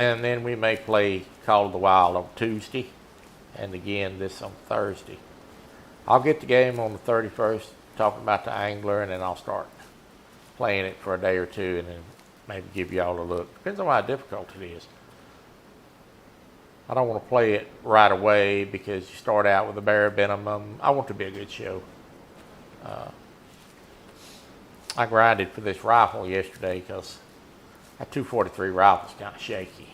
And then we may play Call of the Wild on Tuesday, and again this on Thursday. I'll get the game on the 31st, talking about the angler, and then I'll start playing it for a day or two, and then maybe give y'all a look. Depends on how difficult it is. I don't want to play it right away because you start out with a bare minimum. I want it to be a good show. I grinded for this rifle yesterday because that 243 rifle's kind of shaky.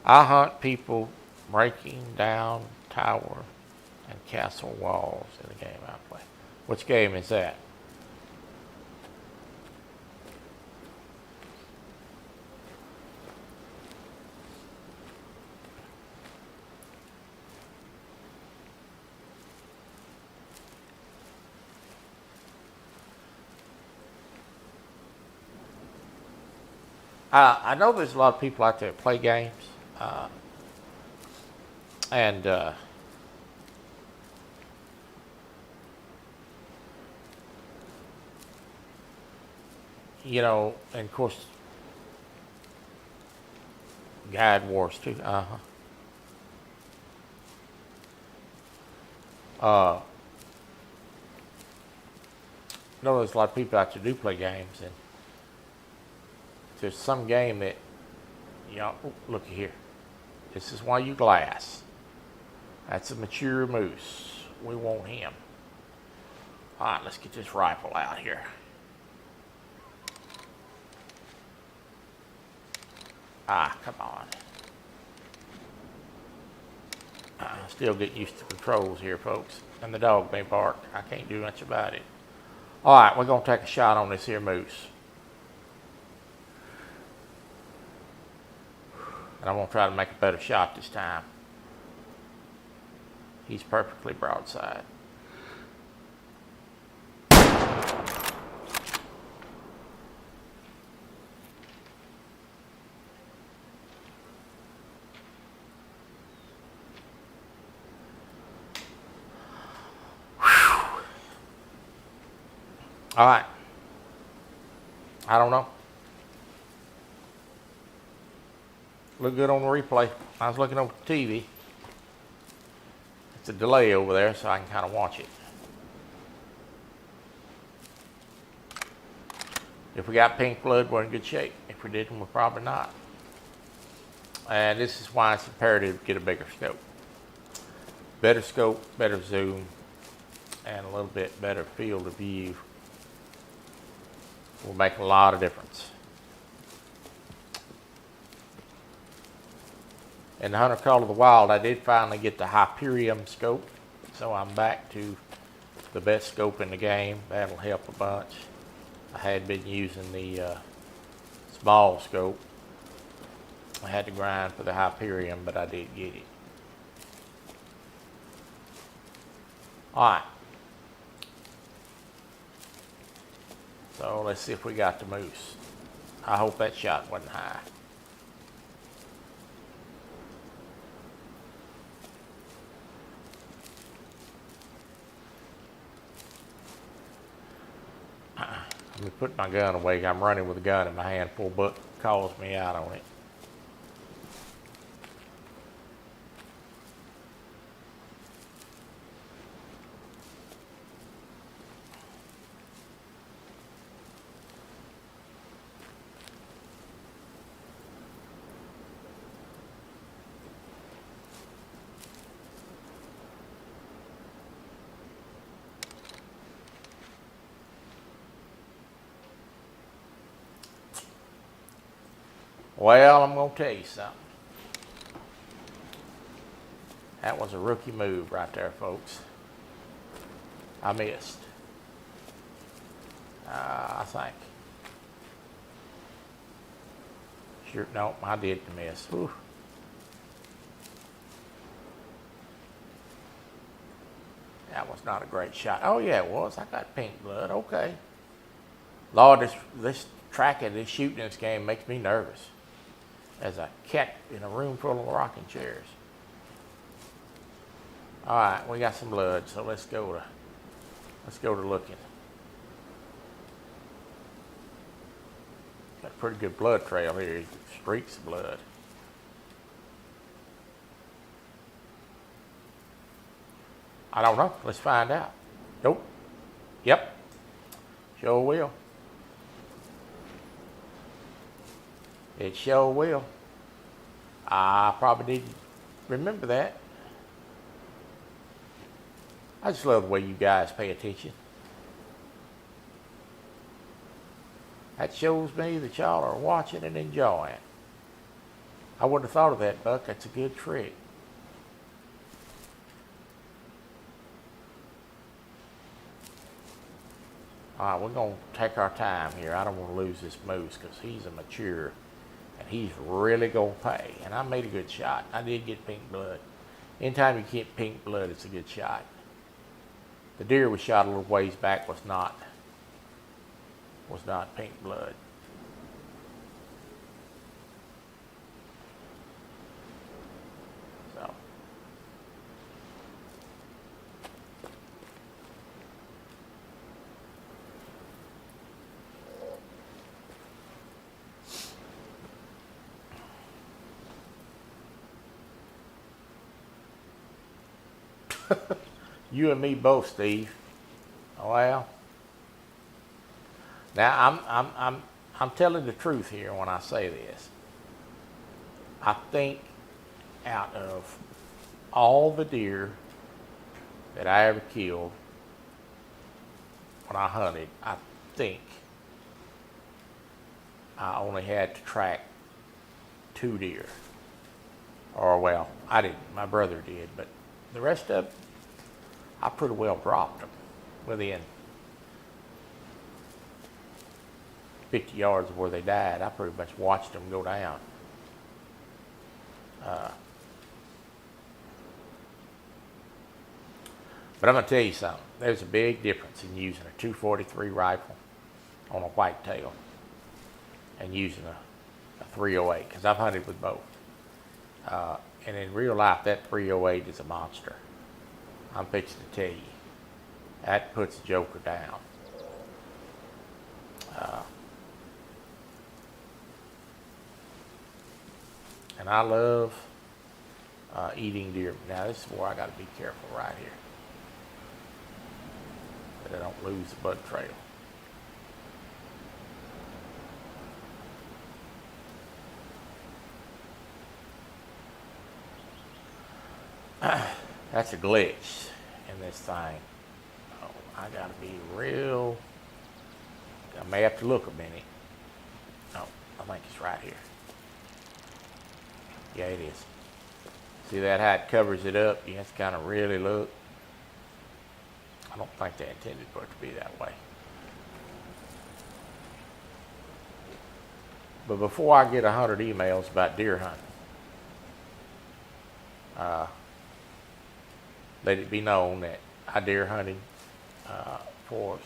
I hunt people breaking down tower and castle walls in the game I play. Which game is that? I know there's a lot of people out there that play games, and you know, and of course, Guide Wars too. I know there's a lot of people out there do play games, and there's some game that, you know, looky here. This is why you glass. That's a mature moose. We want him. All right, let's get this rifle out here. Come on. Still getting used to the controls here, folks. And the dog may bark. I can't do much about it. All right, we're going to take a shot on this here moose. And I'm going to try to make a better shot this time. He's perfectly broadside. All right. I don't know. Look good on the replay. I was looking over the TV. It's a delay over there, so I can kind of watch it. If we got pink blood, we're in good shape. If we didn't, we're probably not. And this is why it's imperative to get a bigger scope. Better scope, better zoom, and a little bit better field of view will make a lot of difference. In the Hunter Call of the Wild, I did finally get the Hyperion scope, so I'm back to the best scope in the game. That'll help a bunch. I had been using the small scope. I had to grind for the Hyperion, but I did get it. All right. So let's see if we got the moose. I hope that shot wasn't high. Let me put my gun away. I'm running with a gun in my hand. Full buck calls me out on it. Well, I'm going to tell you something. That was a rookie move right there, folks. I missed. I think. Sure, no, I did miss. Whew. That was not a great shot. Oh, yeah, it was. I got pink blood. Okay. Lord, this tracking, this shooting this game makes me nervous. As a cat in a room full of rocking chairs. All right, we got some blood, so let's go to looking. Got a pretty good blood trail here. Streaks of blood. I don't know. Let's find out. Nope. Yep. Sure will. It sure will. I probably didn't remember that. I just love the way you guys pay attention. That shows me that y'all are watching and enjoying. I wouldn't have thought of that, Buck. That's a good trick. All right, we're going to take our time here. I don't want to lose this moose because he's a mature, and he's really going to pay. And I made a good shot. I did get pink blood. Anytime you get pink blood, it's a good shot. The deer we shot a little ways back was not pink blood. So. You and me both, Steve. Well, now I'm telling the truth here when I say this. I think out of all the deer that I ever killed when I hunted, I think I only had to track 2 deer. Or well, I didn't. My brother did, but the rest of them, I pretty well dropped them within 50 yards of where they died. I pretty much watched them go down. But I'm going to tell you something. There's a big difference in using a 243 rifle on a whitetail and using a 308, because I've hunted with both. And in real life, that 308 is a monster. I'm fixing to tell you. That puts the joker down. And I love eating deer. Now, this is where I got to be careful right here, that I don't lose the bud trail. That's a glitch in this thing. Oh, I gotta be real. I may have to look a minute. No, I think it's right here. Yeah, it is. See that how it covers it up? You have to kind of really look. I don't think they intended for it to be that way. But before I get 100 emails about deer hunting, let it be known that I deer hunting for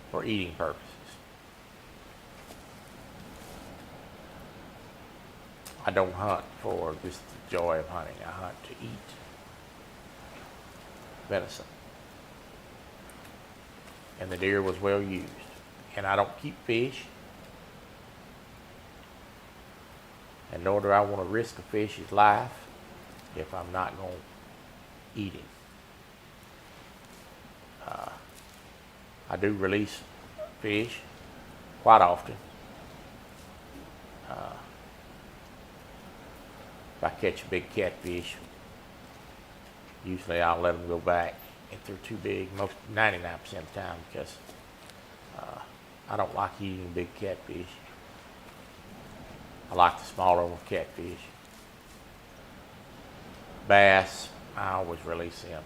for eating purposes. I don't hunt for just the joy of hunting. I hunt to eat venison. And the deer was well used. And I don't keep fish. And nor do I want to risk a fish's life if I'm not going to eat it. I do release fish quite often. If I catch a big catfish, usually I'll let them go back if they're too big, 99% of the time, because I don't like eating big catfish. I like the smaller one, catfish. Bass, I always release them.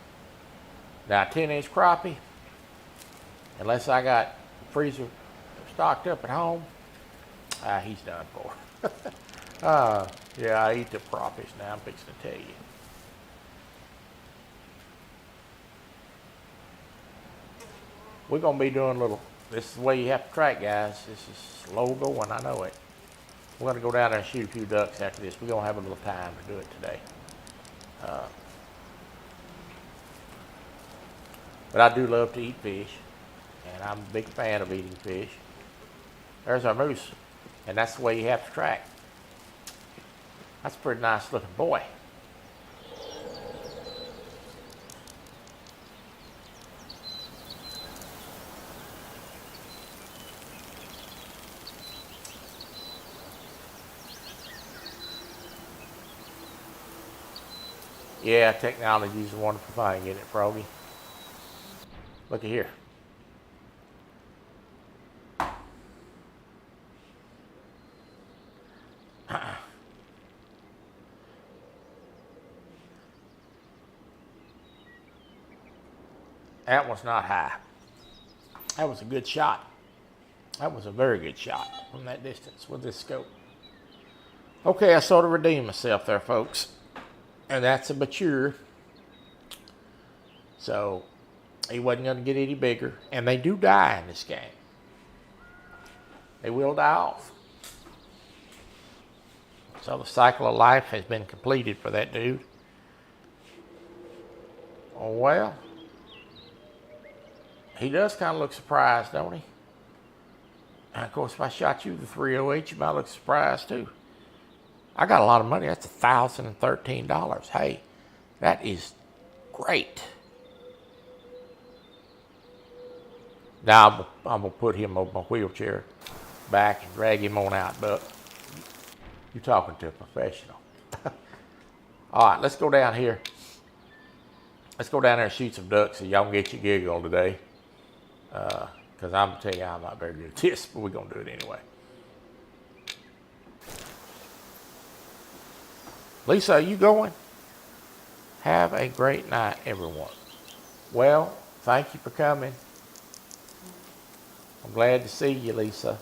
Now, a 10-inch crappie, unless I got the freezer stocked up at home, he's done for. Yeah, I eat the crappies now, I'm fixing to tell you. We're going to be doing a little, this is the way you have to track, guys. This is slow going, I know it. We're going to go down there and shoot a few ducks after this. We're going to have a little time to do it today. But I do love to eat fish, and I'm a big fan of eating fish. There's our moose, and that's the way you have to track. That's a pretty nice looking boy. Yeah, technology is a wonderful thing, isn't it, Froggy? Look at here. That was not high. That was a good shot. That was a very good shot from that distance with this scope. Okay, I sort of redeemed myself there, folks. And that's a mature. So he wasn't going to get any bigger. And they do die in this game. They will die off. So the cycle of life has been completed for that dude. Oh, well. He does kind of look surprised, don't he? And of course, if I shot you the 308, you might look surprised too. I got a lot of money. That's $1,013. Hey, that is great. Now I'm going to put him on my wheelchair back and drag him on out, Buck. You're talking to a professional. All right, let's go down here. Let's go down there and shoot some ducks so y'all can get your gig on today. Because I'm going to tell you I'm not very good at this, but we're going to do it anyway. Lisa, are you going? Have a great night, everyone. Well, thank you for coming. I'm glad to see you, Lisa.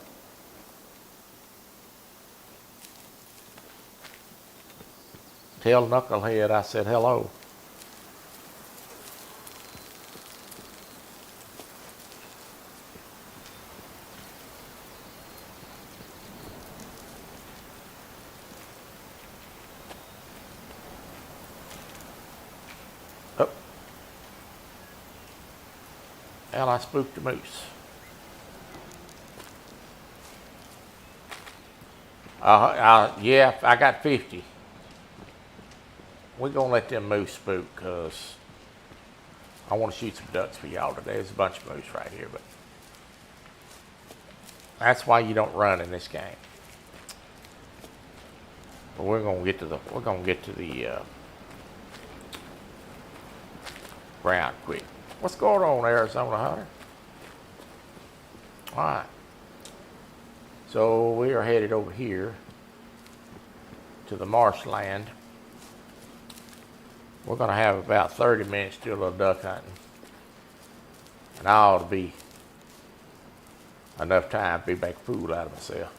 Tell Knucklehead I said hello. Oh. Well, I spooked the moose. Yeah, I got 50. We're going to let them moose spook because I want to shoot some ducks for y'all today. There's a bunch of moose right here, but that's why you don't run in this game. But we're going to get to the ground quick. What's going on, Arizona Hunter? All right. So we are headed over here to the marshland. We're going to have about 30 minutes to do a little duck hunting. And I ought to be enough time to be making a fool out of myself.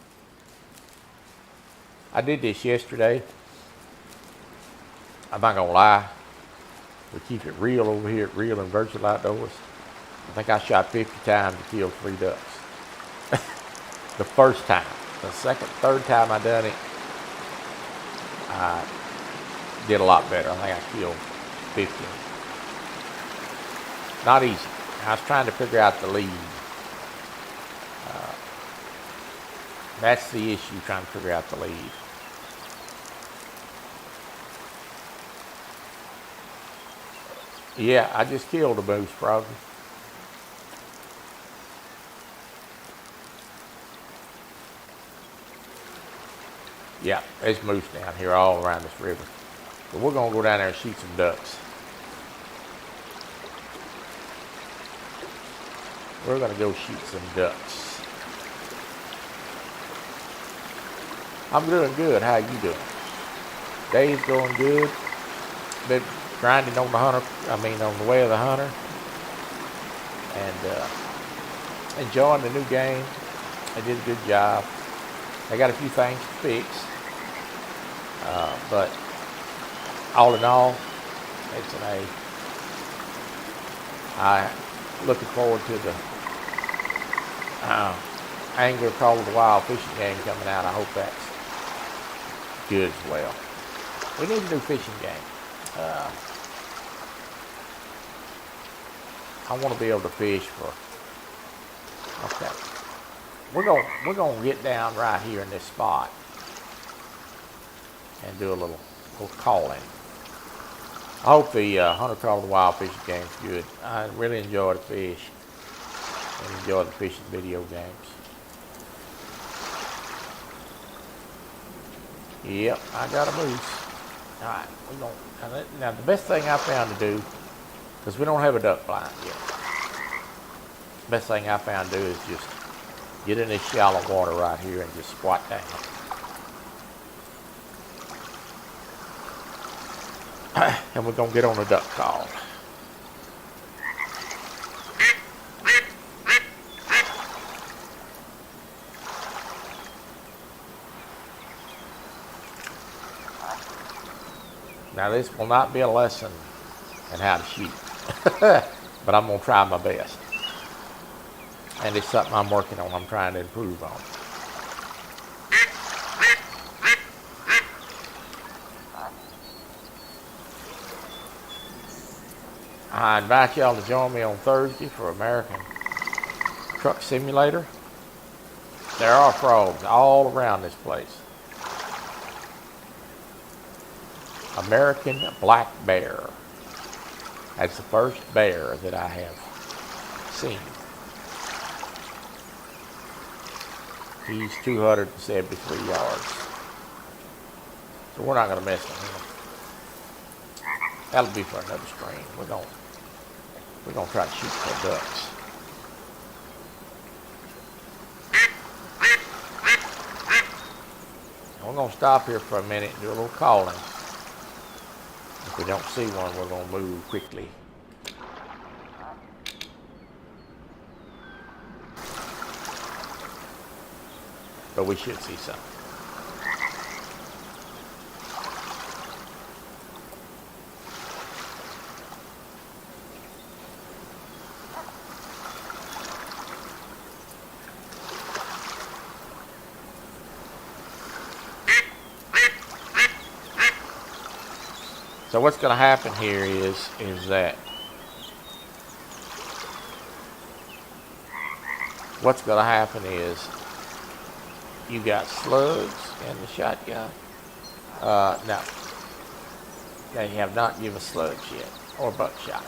I did this yesterday. I'm not going to lie. We keep it real over here at Real and Virtual Outdoors. I think I shot 50 times to kill 3 ducks. The first time. The second, third time I done it, I did a lot better. I think I killed 50. Not easy. I was trying to figure out the lead. That's the issue, trying to figure out the lead. Yeah, I just killed a moose, probably. Yeah, there's moose down here all around this river. But we're going to go down there and shoot some ducks. We're going to go shoot some ducks. I'm doing good. How you doing? Day's going good. Been grinding on on the way of the hunter. And enjoying the new game. They did a good job. They got a few things to fix. But all in all, it's an A. I'm looking forward to the Angler Call of the Wild fishing game coming out. I hope that's good as well. We need a new fishing game. I want to be able to fish for. Okay, we're gonna get down right here in this spot and do a little calling. I hope the Hunter Call of the Wild fishing game's good. I really enjoy the fish and enjoy the fishing video games. Yep, I got a moose. All right, we're gonna. Now the best thing I found to do, because we don't have a duck blind yet. The best thing I found to do is just get in this shallow water right here and just squat down. And we're going to get on a duck call. Now this will not be a lesson in how to shoot, but I'm going to try my best. And it's something I'm working on, I'm trying to improve on. I invite y'all to join me on Thursday for American Truck Simulator. There are frogs all around this place. American black bear. That's the first bear that I have seen. He's 273 yards. So we're not going to mess with him. That'll be for another stream. We're gonna try to shoot for ducks. And we're gonna stop here for a minute and do a little calling. If we don't see one, we're gonna move quickly. But we should see something. So what's going to happen here is that what's going to happen is you got slugs in the shotgun. No, they have not given slugs yet, or buckshot.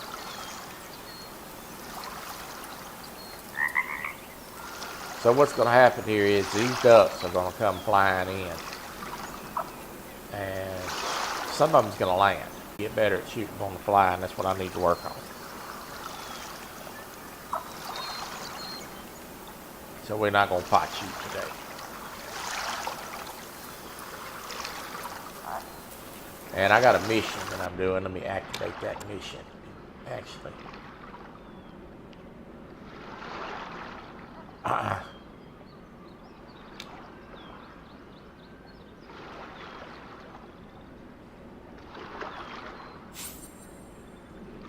So what's going to happen here is these ducks are going to come flying in, and some of them's going to land. Get better at shooting on the fly, and that's what I need to work on. So we're not going to pot shoot today. And I got a mission that I'm doing. Let me activate that mission, actually.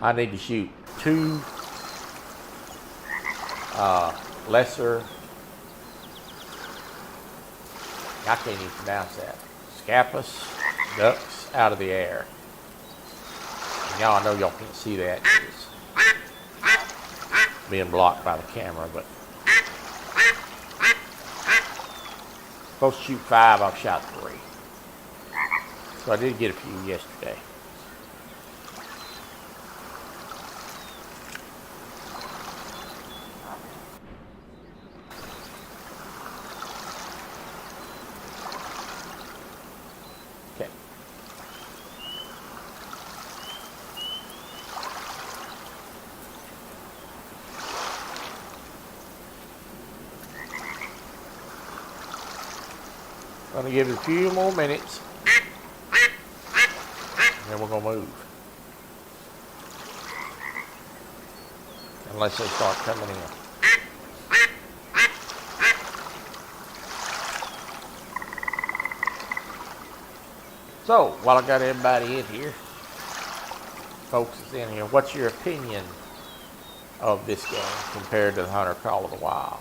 I need to shoot 2 lesser, I can't even pronounce that, Scapus ducks out of the air. And y'all, I know y'all can't see that. It's being blocked by the camera, but supposed to shoot 5, I've shot 3. So I did get a few yesterday. Okay. I'm going to give it a few more minutes, and then we're going to move. Unless they start coming in. So, while I got everybody in here, folks is in here, what's your opinion of this game compared to the Hunter Call of the Wild?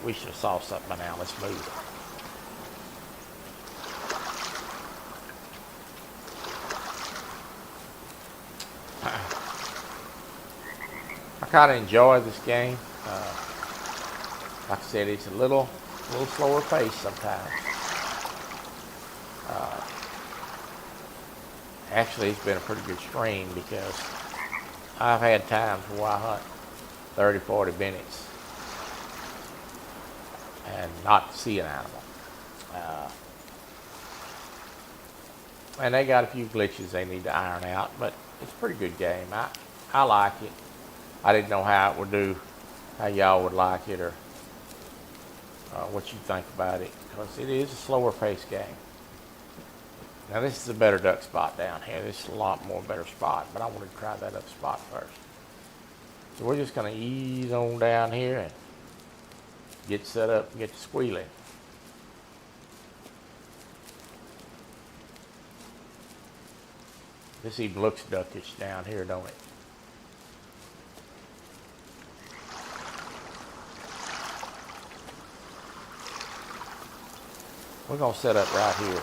We should have saw something by now. Let's move it. I kind of enjoy this game. Like I said, it's a little slower pace sometimes. Actually, it's been a pretty good stream because I've had times where I hunt 30, 40 minutes and not see an animal. And they got a few glitches they need to iron out, but it's a pretty good game. I like it. I didn't know how it would do, how y'all would like it, or what you think about it, because it is a slower paced game. Now this is a better duck spot down here. This is a lot more better spot, but I wanted to try that other spot first. So we're just going to ease on down here and get set up and get to squealing. This even looks duckish down here, don't it? We're going to set up right here.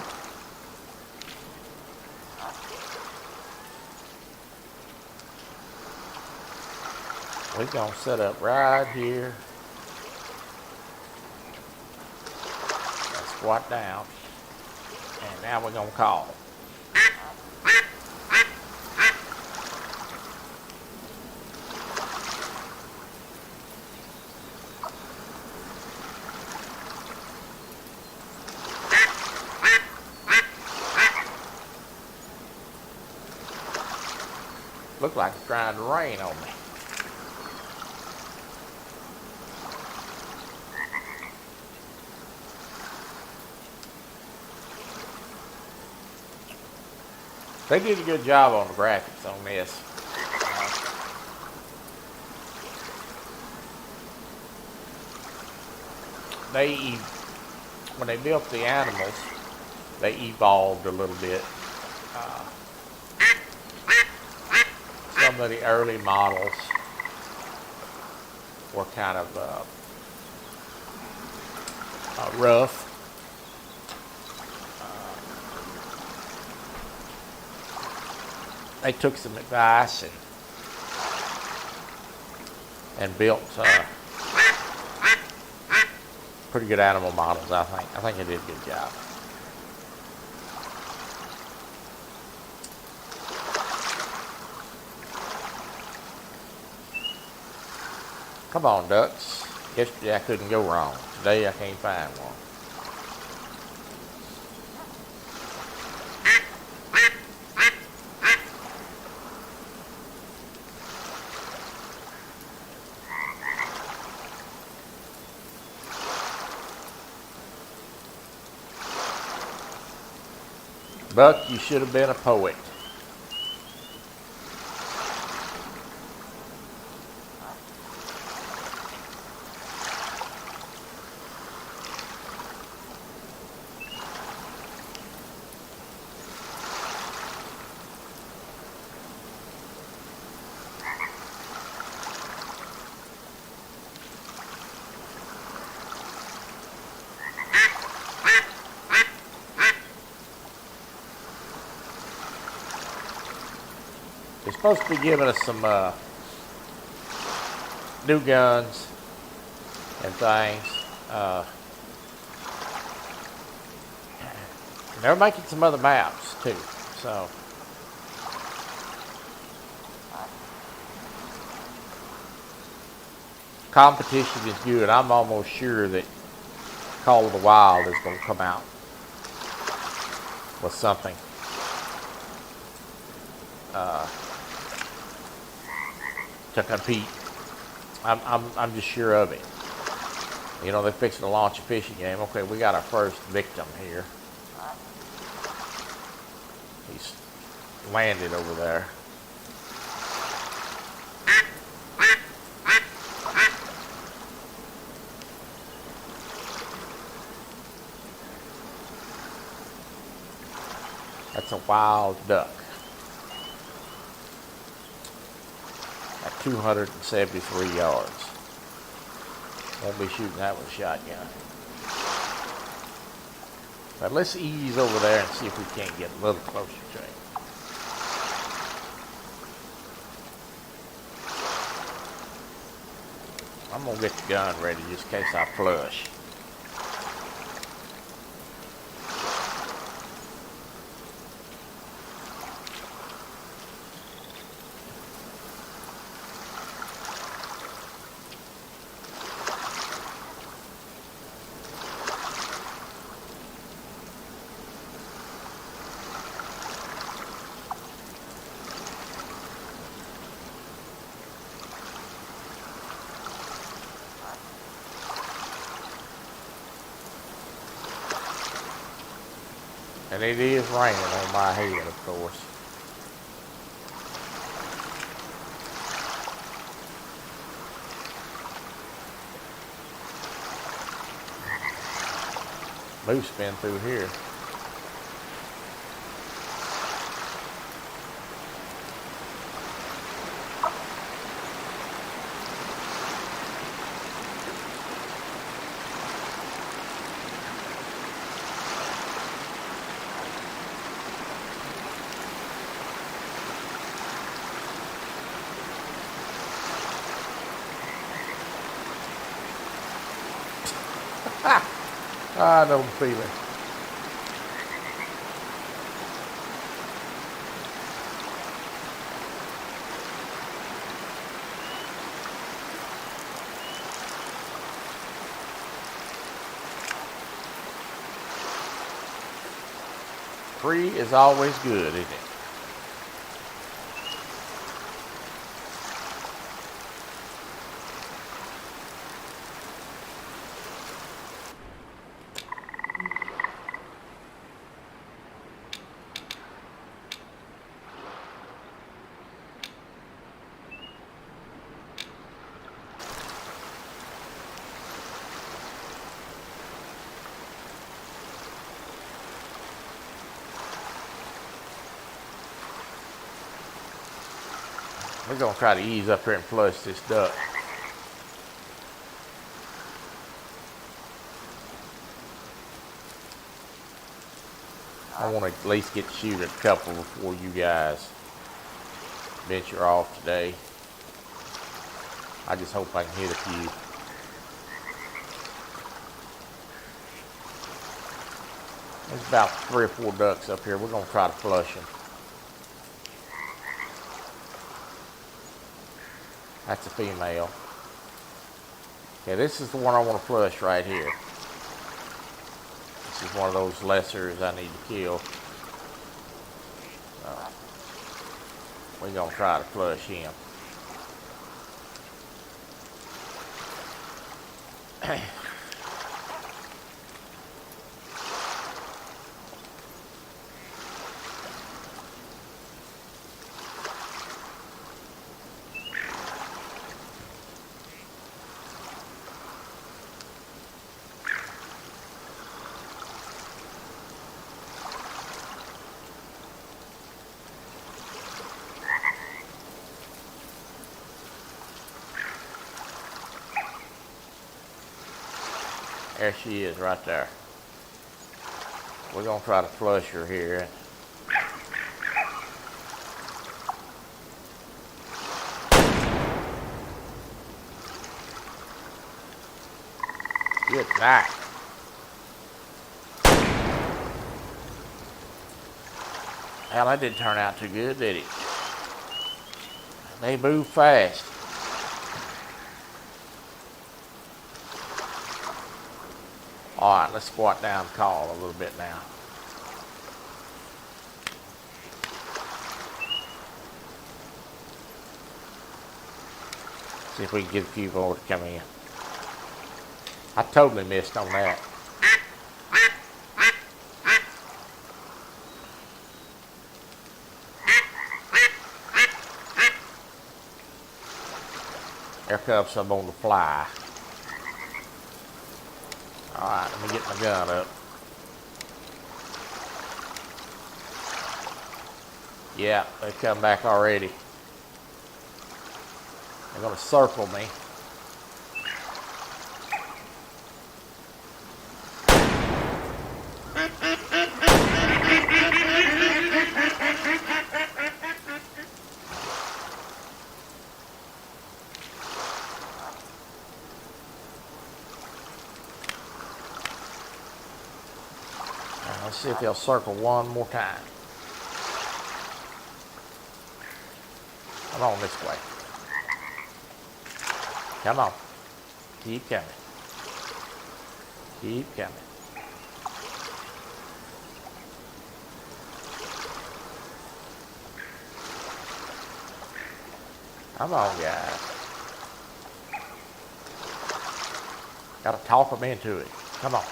We're going to set up right here. Let's squat down. And now we're going to call. Look like it's trying to rain on me. They did a good job on the graphics on this. When they built the animals, they evolved a little bit. Some of the early models were kind of rough. They took some advice and built pretty good animal models, I think. I think they did a good job. Come on, ducks. Yesterday I couldn't go wrong. Today I can't find one. Buck, you should have been a poet. They're supposed to be giving us some new guns and things. They're making some other maps too, so competition is good. I'm almost sure that Call of the Wild is going to come out with something. To compete. I'm just sure of it. You know, they're fixing to launch a fishing game. Okay, we got our first victim here. He's landed over there. That's a wild duck. At 273 yards. Won't be shooting that with a shotgun. But let's ease over there and see if we can't get a little closer to him. I'm gonna get the gun ready just in case I flush. And it is raining on my head, of course. Moose been through here. I know the feeling. Free is always good, isn't it? We're gonna try to ease up here and flush this duck. I want to at least get to shoot a couple before you guys venture off today. I just hope I can hit a few. There's about 3 or 4 ducks up here. We're gonna try to flush them. That's a female. Okay, this is the one I want to flush right here. This is one of those lessers I need to kill. We're going to try to flush him. There she is right there. We're going to try to flush her here. Good night. Hell, that didn't turn out too good, did it? They move fast. All right, let's squat down and call a little bit now. See if we can get a few more to come in. I totally missed on that. There comes some on the fly. All right, let me get my gun up. Yeah, they've come back already. They're gonna circle me. Let's see if they'll circle one more time. Come on this way. Come on. Keep coming. Keep coming. Come on, guys. Got to talk them into it. Come on.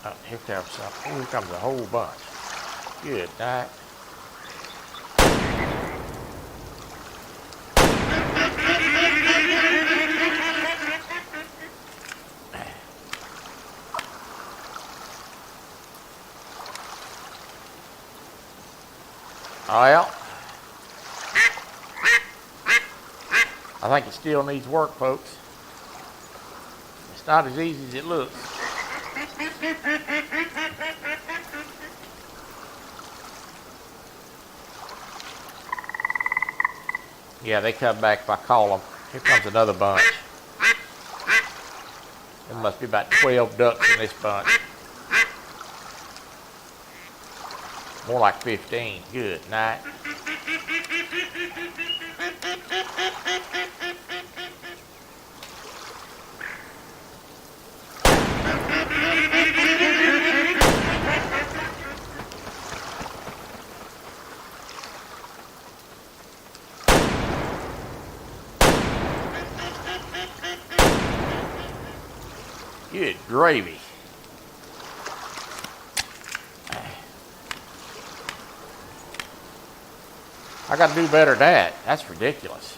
Oh, here comes some. Here comes a whole bunch. Good night. Well, I think it still needs work, folks. It's not as easy as it looks. Yeah, they come back if I call them. Here comes another bunch. There must be about 12 ducks in this bunch. More like 15. Good night. Good gravy. I got to do better than that. That's ridiculous.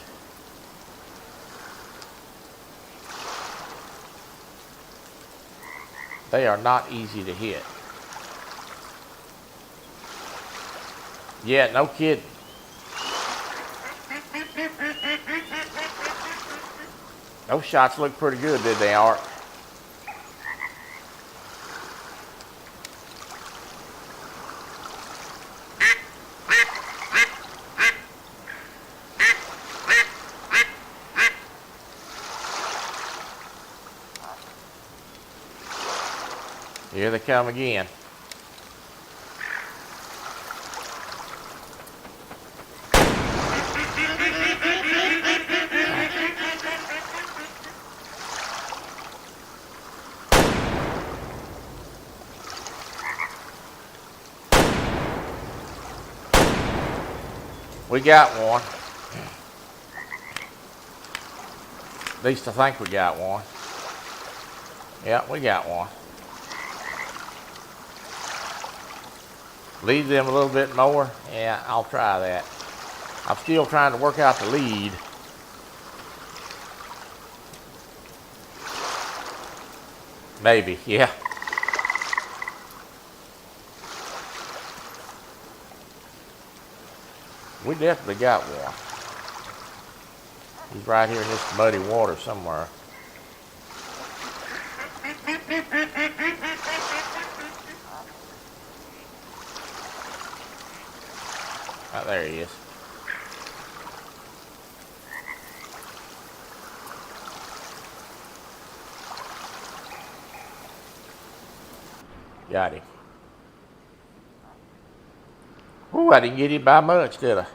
They are not easy to hit. Yeah, no kidding. Those shots look pretty good, did they, Art? Here they come again. We got one. At least I think we got one. Yeah, we got one. Lead them a little bit more. Yeah, I'll try that. I'm still trying to work out the lead. Maybe, yeah. We definitely got one. He's right here in this muddy water somewhere. Oh, there he is. Got him. Ooh, I didn't get him by much, did I?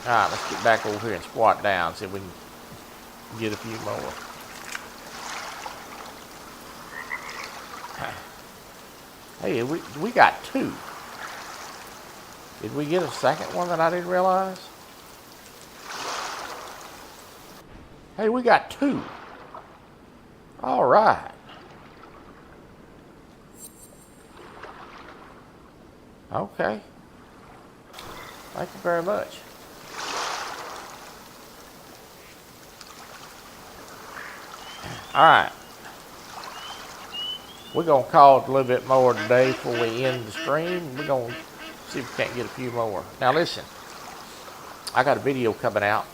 All right, let's get back over here and squat down, see if we can get a few more. Hey, we got two. Did we get a second one that I didn't realize? Hey, we got two. All right. Okay. Thank you very much. All right. We're going to call it a little bit more today before we end the stream. We're going to see if we can't get a few more. Now listen, I got a video coming out.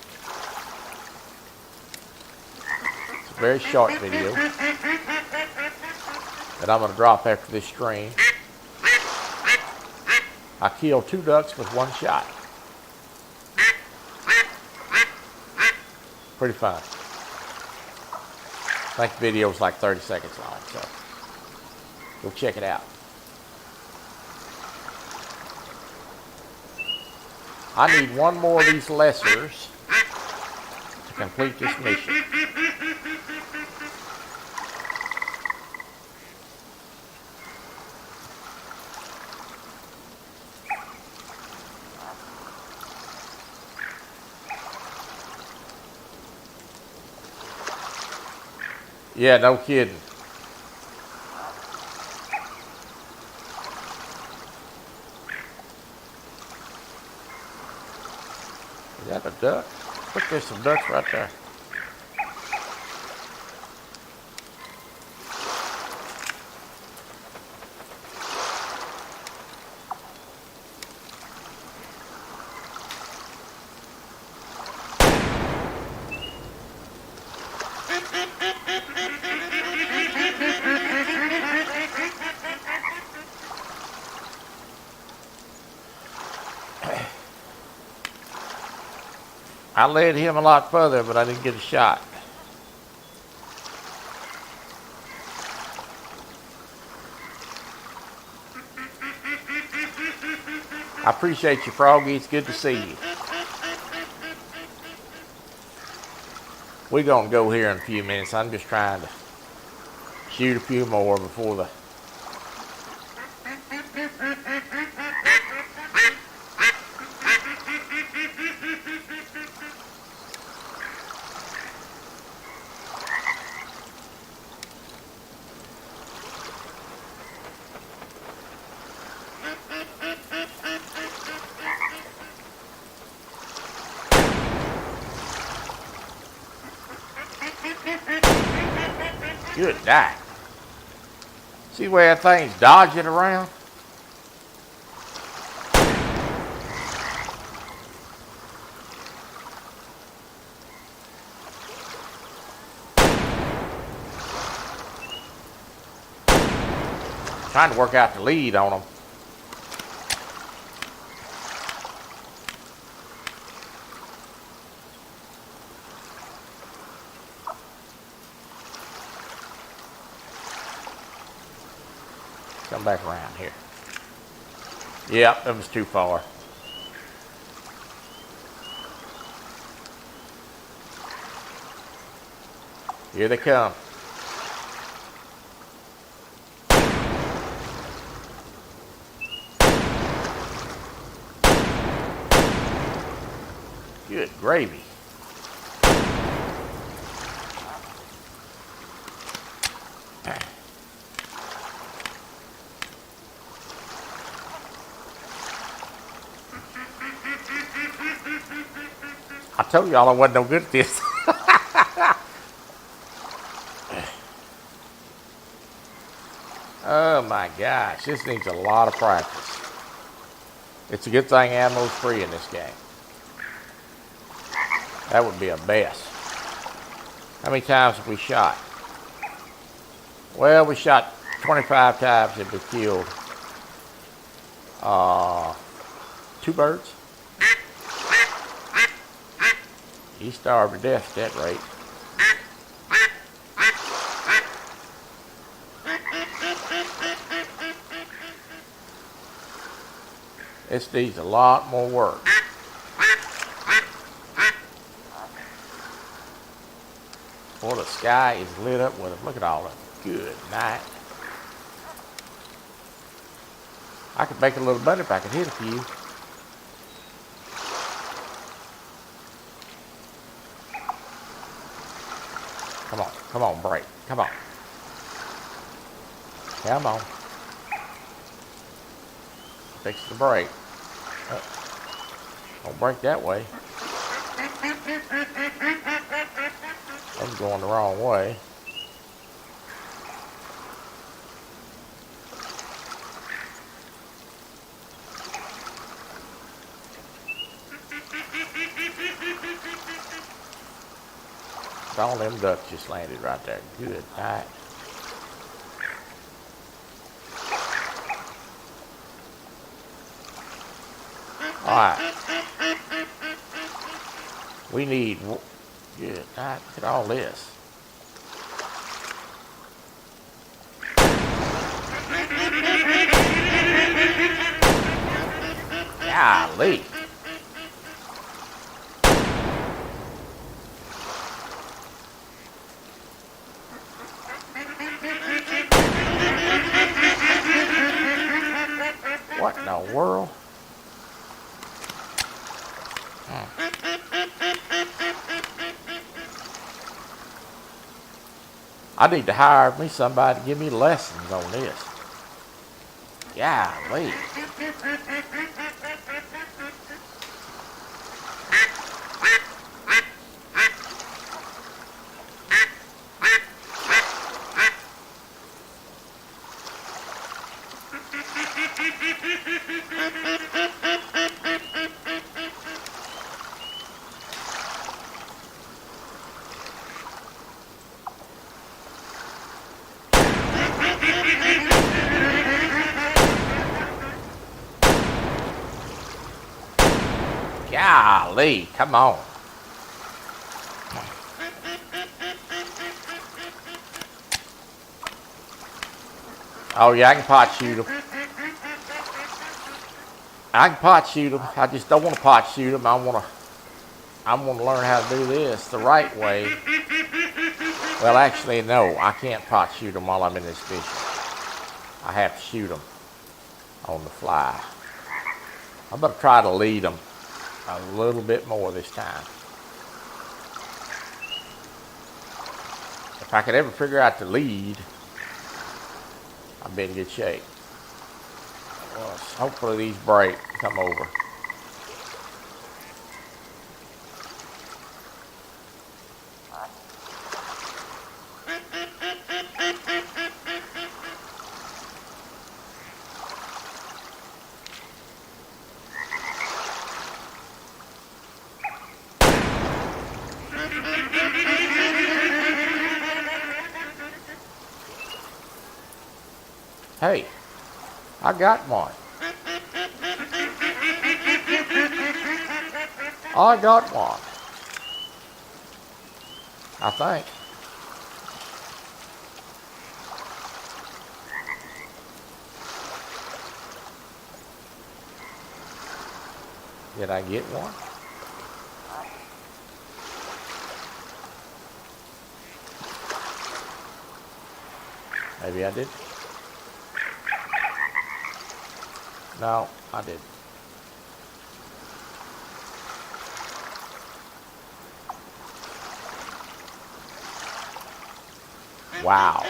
It's a very short video that I'm going to drop after this stream. I killed 2 ducks with 1 shot. Pretty fun. I think the video's like 30 seconds long, so go check it out. I need 1 more of these lessers to complete this mission. Yeah, no kidding. Is that a duck? Look, there's some ducks right there. I led him a lot further, but I didn't get a shot. I appreciate you, Froggy. It's good to see you. We're going to go here in a few minutes. I'm just trying to shoot a few more before the... Good night. See where that thing's dodging around? Trying to work out the lead on them. Come back around here. Yep, that was too far. Here they come. Good gravy. I told y'all I wasn't no good at this. Oh my gosh, this needs a lot of practice. It's a good thing ammo's free in this game. That would be a best. How many times have we shot? Well, we shot 25 times and we killed 2 birds. He starved to death at that rate. This needs a lot more work. Boy, the sky is lit up with them. Look at all of them. Good night. I could make a little money if I could hit a few. Come on, break. Come on. Come on. Fix the brake. Don't break that way. I'm going the wrong way. All them ducks just landed right there. Good night. Alright. We need... Good night. Look at all this. Golly. What in the world? I need to hire me somebody to give me lessons on this. Golly. Golly, come on. Oh yeah, I can pot shoot them. I can pot shoot them. I just don't want to pot shoot them. I want to learn how to do this the right way. Well, actually, no, I can't pot shoot them while I'm in this fishing. I have to shoot them on the fly. I'm going to try to lead them a little bit more this time. If I could ever figure out the lead, I'd be in good shape. Well, hopefully these break, come over. Hey, I got one. I got one. I think. Did I get one? Maybe I did. No, I didn't. Wow.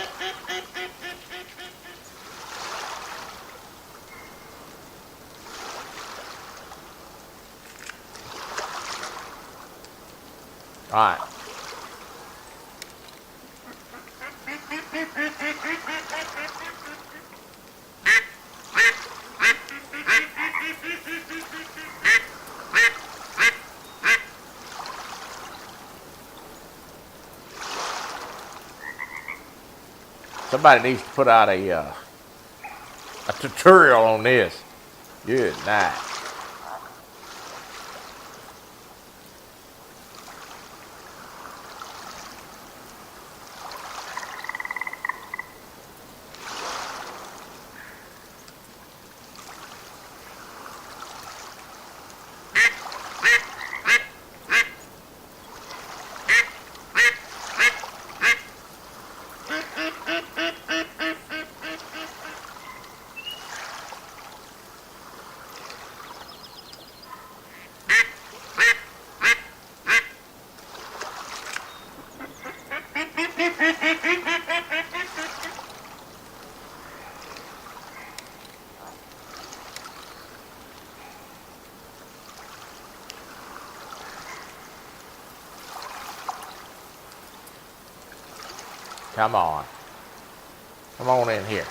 All right. Somebody needs to put out a tutorial on this. Good night. Come on. Come on in here.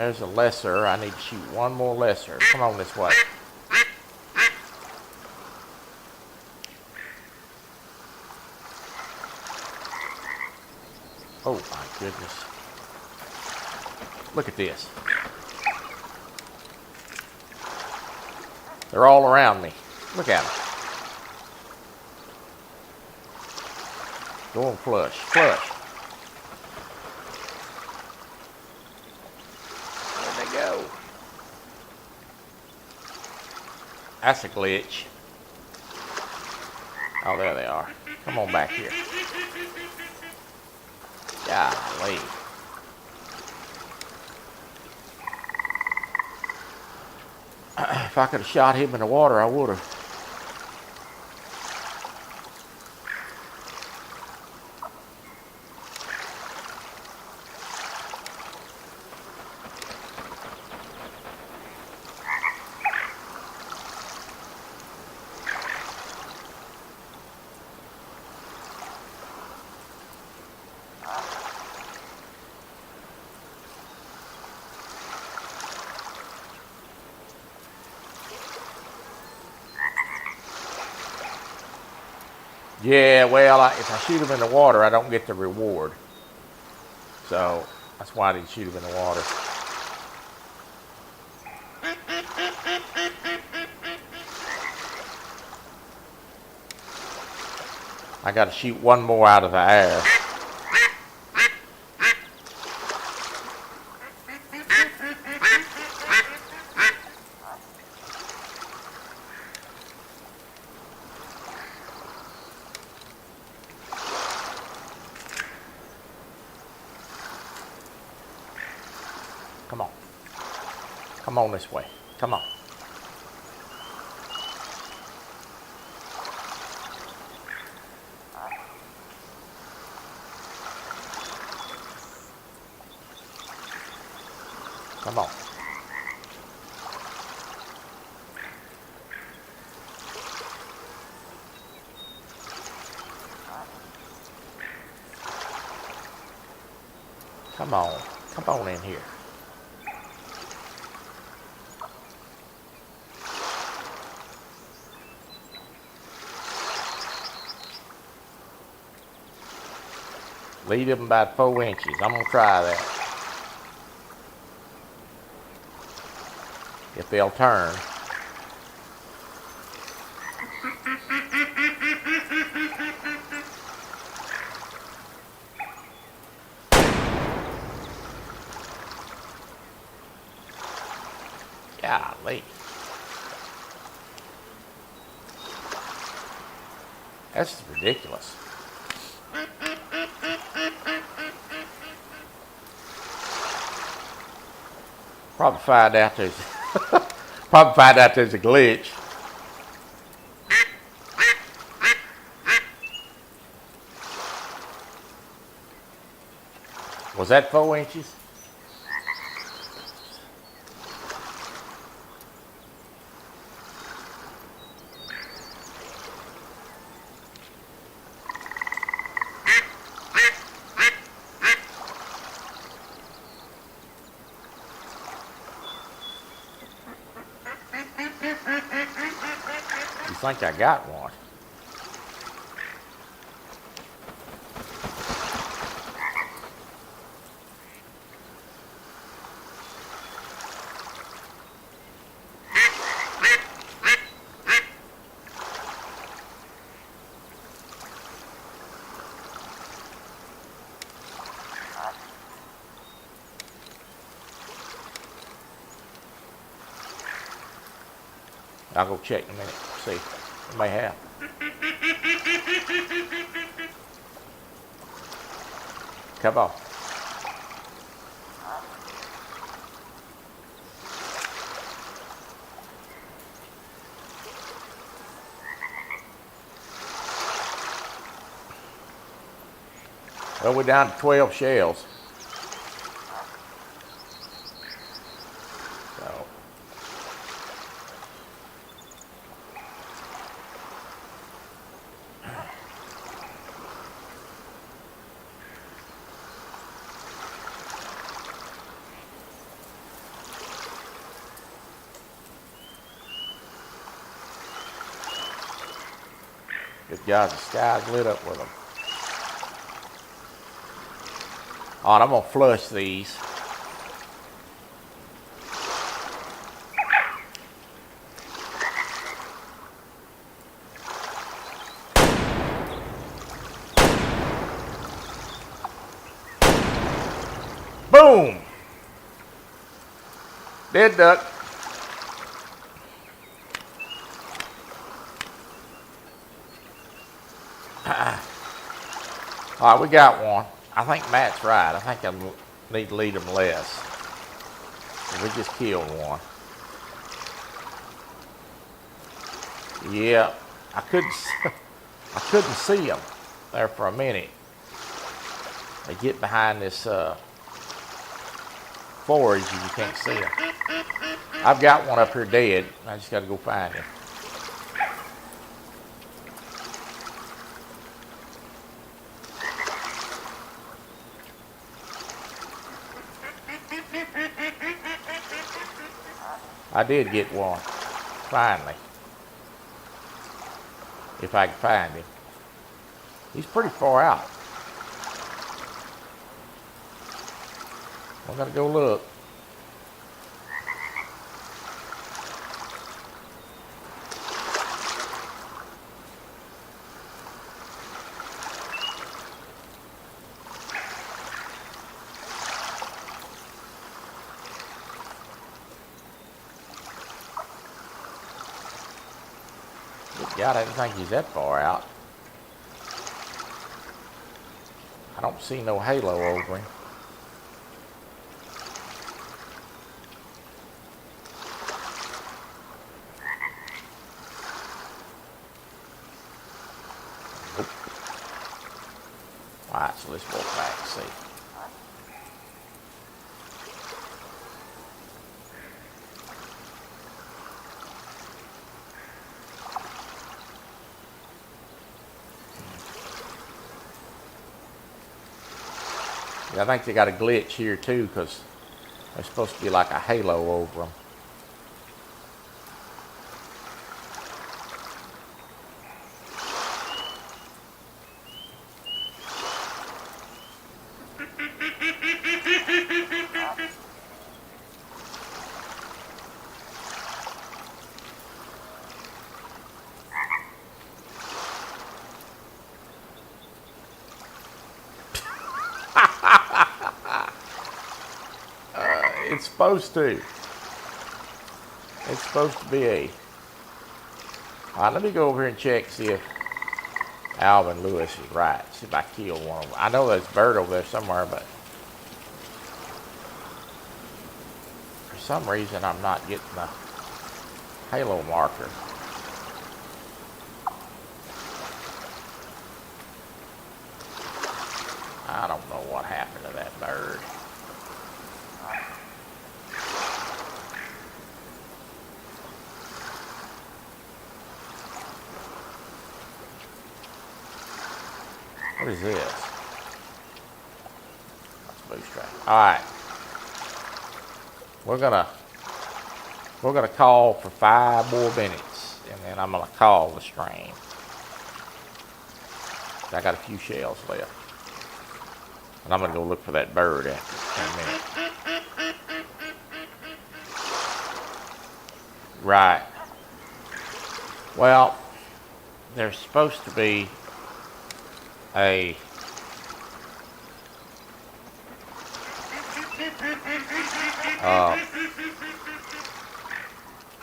There's a lesser. I need to shoot one more lesser. Come on this way. Oh my goodness. Look at this. They're all around me. Look at them. Going flush, flush. Where'd they go? That's a glitch. Oh, there they are. Come on back here. Golly. If I could have shot him in the water, I would have. Yeah, well, if I shoot him in the water, I don't get the reward. So, that's why I didn't shoot him in the water. I got to shoot one more out of the air. Come on. Come on this way. Come on. Come on. Come on. Come on in here. Lead them about 4 inches. I'm going to try that. If they'll turn. Golly. That's ridiculous. Probably find out there's a glitch. Was that 4 inches? I think I got one. I'll go check in a minute, see. I may have. Come on. Well, we're down to 12 shells. So. Good God, the sky's lit up with them. All right, I'm going to flush these. Boom! Dead duck. All right, we got one. I think Matt's right. I think I need to lead them less. We just killed one. Yeah, I couldn't see them there for a minute. They get behind this forage and you can't see them. I've got one up here dead. I just got to go find him. I did get one, finally. If I can find him. He's pretty far out. I'm gonna go look. God, I didn't think he's that far out. I don't see no halo over him. Nope. All right, so let's walk back and see. I think they got a glitch here too because there's supposed to be like a halo over them. It's supposed to. It's supposed to be a. All right, let me go over here and check, see if Alvin Lewis is right. See if I kill one of them. I know there's a bird over there somewhere, but for some reason I'm not getting the halo marker. I don't know what happened to that bird. What is this? That's a boost track. All right. We're gonna call for 5 more minutes, and then I'm gonna call the stream. I got a few shells left, and I'm gonna go look for that bird after 10 minutes. Right. Well, there's supposed to be a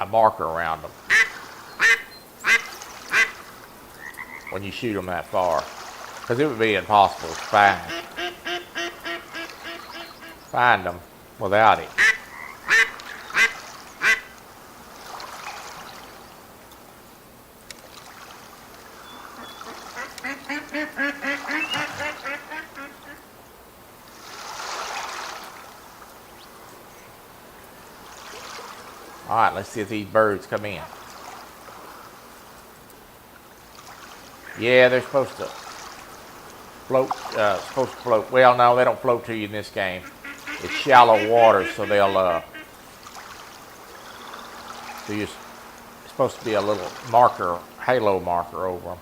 marker around them when you shoot them that far, because it would be impossible to find them without it. All right, let's see if these birds come in. Yeah, they're supposed to float. Well, no, they don't float to you in this game. It's shallow water, so they'll so you're supposed to be a little marker, halo marker over them.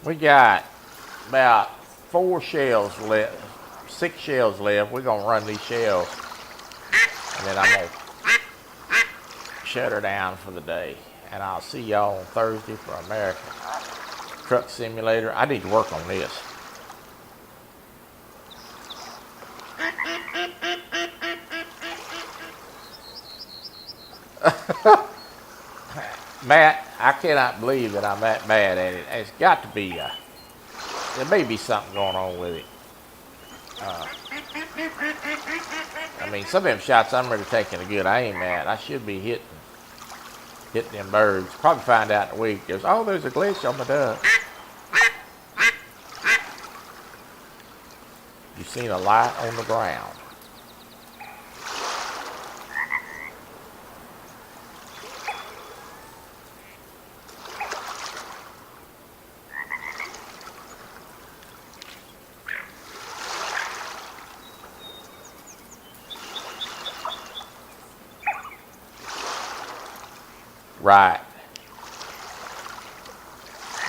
We got about 4 shells left, 6 shells left. We're gonna run these shells, and then I'm gonna shut her down for the day. And I'll see y'all on Thursday for American Truck Simulator. I need to work on this. Matt, I cannot believe that I'm that bad at it. It's got to be, there may be something going on with it. I mean, some of them shots I'm really taking a good aim at. I should be hitting them birds. Probably find out in a week. There's a glitch on the duck. You seen a light on the ground. Right.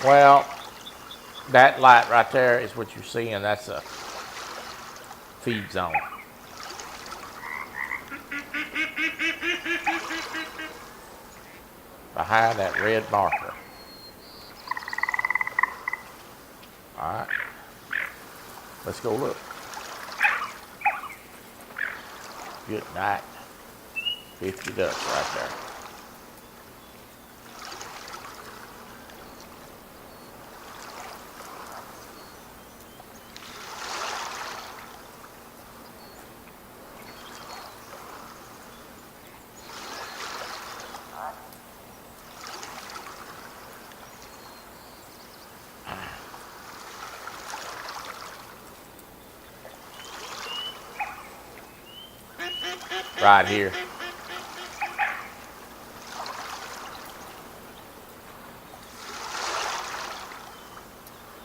Well, that light right there is what you're seeing. That's a feed zone. Behind that red marker. All right. Let's go look. Good night. 50 ducks right there. Right here.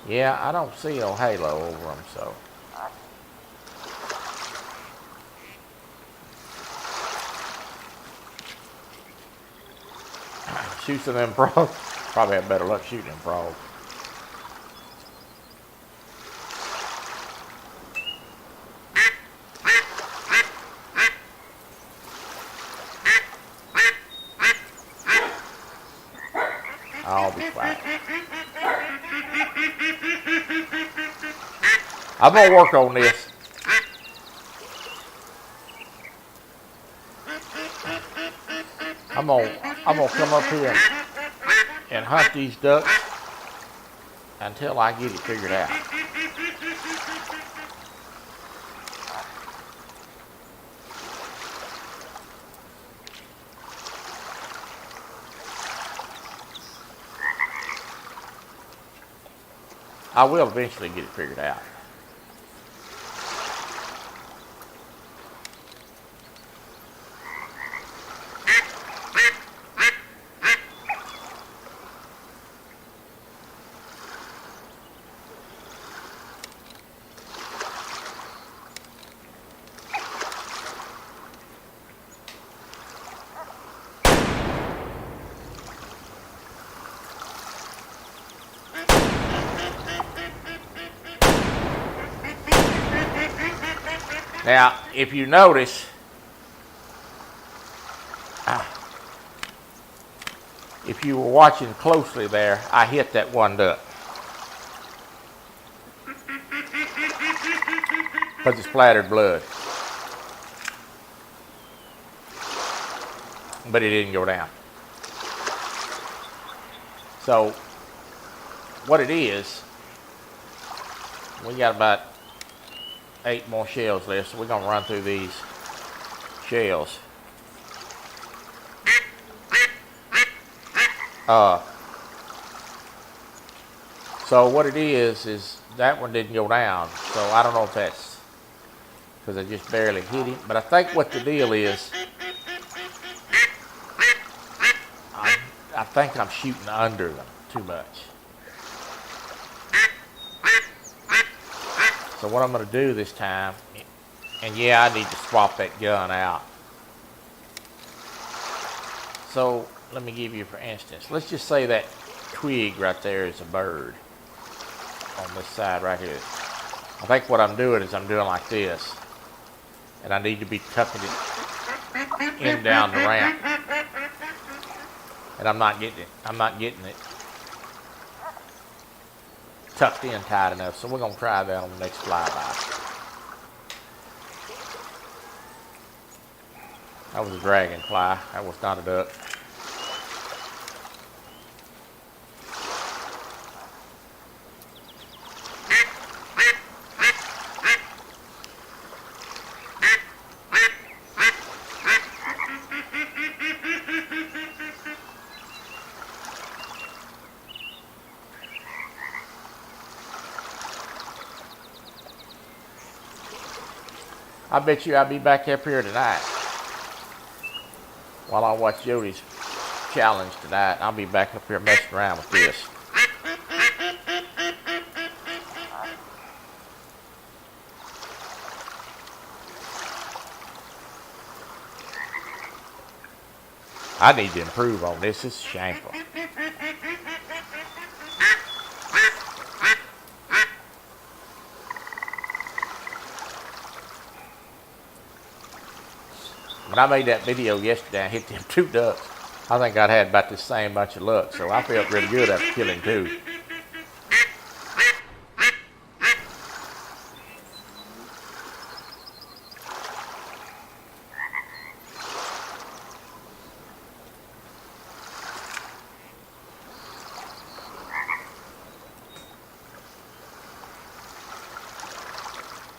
Yeah, I don't see no halo over them, so. Shoot some of them frogs. Probably have better luck shooting them frogs. I'll be quiet. I'm gonna work on this. I'm gonna come up here and hunt these ducks until I get it figured out. I will eventually get it figured out. Now, if you notice, if you were watching closely there, I hit that one duck. Because it splattered blood. But it didn't go down. So, what it is, we got about 8 more shells left, so we're gonna run through these shells. So what it is that one didn't go down, so I don't know if that's because I just barely hit him, but I think what the deal is, I think I'm shooting under them too much. So what I'm going to do this time, and yeah, I need to swap that gun out. So let me give you, for instance, let's just say that twig right there is a bird. on this side right here. I think what I'm doing is I'm doing like this, and I need to be tucking it in down the ramp, and I'm not getting it tucked in tight enough. So we're gonna try that on the next flyby. That was a dragonfly. That was not a duck. I bet you I'll be back up here tonight while I watch Jody's challenge tonight. I'll be back up here messing around with this. I need to improve on this. This is shameful. When I made that video yesterday, I hit them 2 ducks. I think I'd had about the same bunch of luck, so I felt really good after killing 2.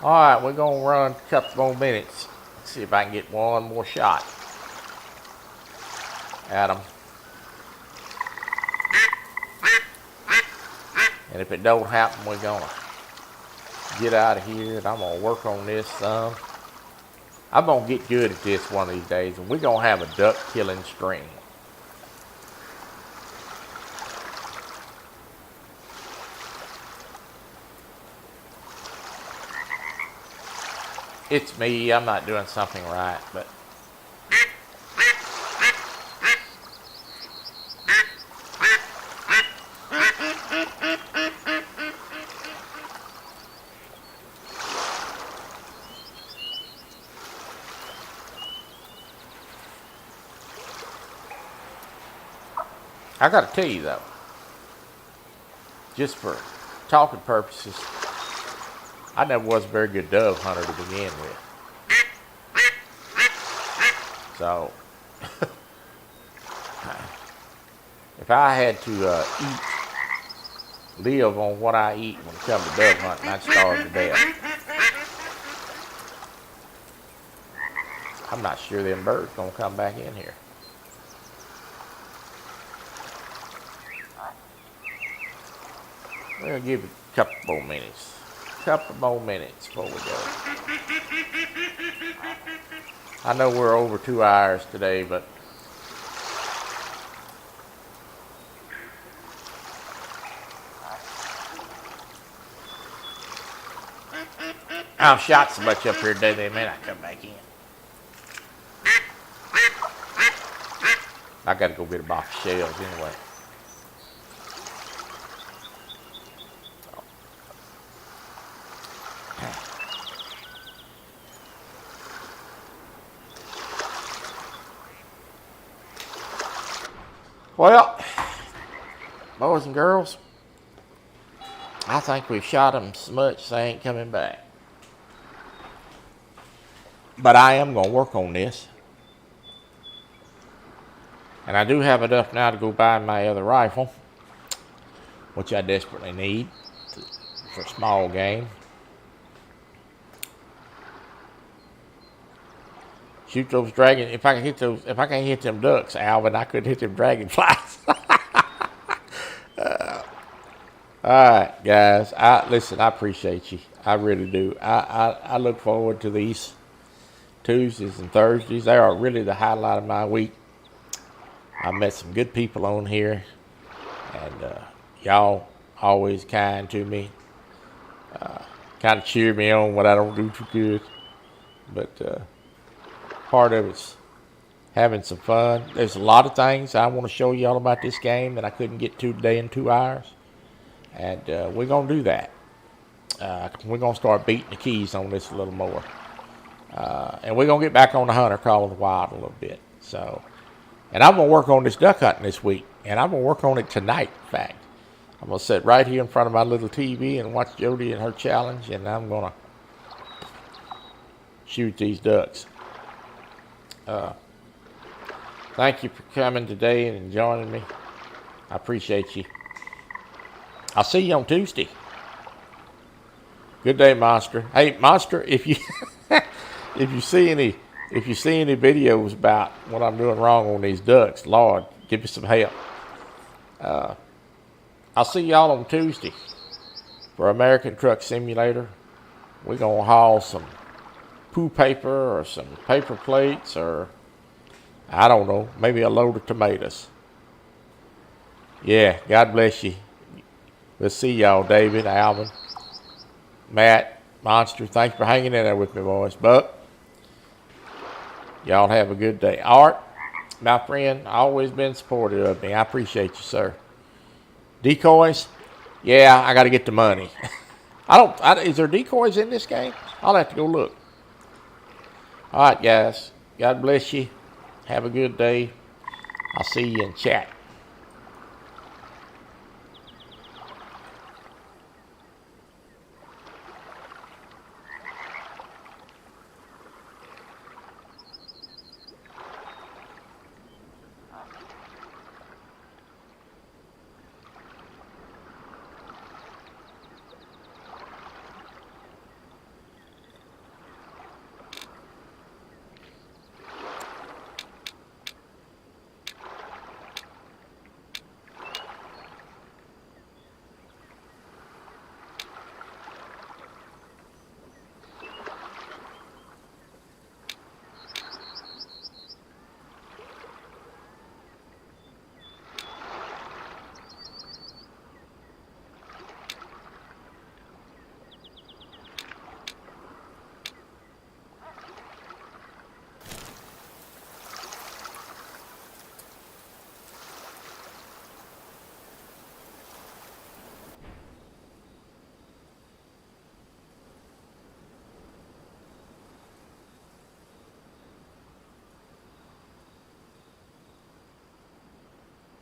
All right, we're gonna run a couple more minutes. See if I can get one more shot at them. And if it don't happen, we're gonna get out of here, and I'm gonna work on this some. I'm gonna get good at this one of these days, and we're gonna have a duck killing stream. It's me, I'm not doing something right, but I gotta tell you though, just for talking purposes, I never was a very good dove hunter to begin with. So, if I had to live on what I eat when it comes to dove hunting, I'd starve to death. I'm not sure them birds gonna come back in here. We'll give it a couple more minutes. Couple more minutes before we go. I know we're over 2 hours today, but I've shot so much up here today they may not come back in. I gotta go get a box of shells anyway. Well, boys and girls, I think we've shot them so much they ain't coming back. But I am going to work on this. And I do have enough now to go buy my other rifle, which I desperately need for small game. Shoot those dragons. If I can't hit them ducks, Alvin, I could hit them dragonflies. All right, guys. Listen, I appreciate you. I really do. I look forward to these Tuesdays and Thursdays. They are really the highlight of my week. I met some good people on here, and y'all always kind to me. Kind of cheer me on when I don't do too good. But part of it's having some fun. There's a lot of things I want to show y'all about this game that I couldn't get to today in 2 hours. And we're going to do that. We're going to start beating the keys on this a little more. And we're going to get back on the hunter call of the wild a little bit. So, and I'm going to work on this duck hunting this week. And I'm going to work on it tonight, in fact. I'm going to sit right here in front of my little TV and watch Jody and her challenge. And I'm going to shoot these ducks. Thank you for coming today and joining me. I appreciate you. I'll see you on Tuesday. Good day, Monster. Hey, Monster, if you if you see any videos about what I'm doing wrong on these ducks, Lord, give me some help. I'll see y'all on Tuesday for American Truck Simulator. We're gonna haul some poo paper or some paper plates or I don't know, maybe a load of tomatoes. Yeah, God bless you. We'll see y'all, David, Alvin, Matt, Monster. Thanks for hanging in there with me, boys. Buck, y'all have a good day. Art, my friend, always been supportive of me. I appreciate you, sir. Decoys, yeah, I got to get the money. Is there decoys in this game? I'll have to go look. All right, guys. God bless you. Have a good day. I'll see you in chat.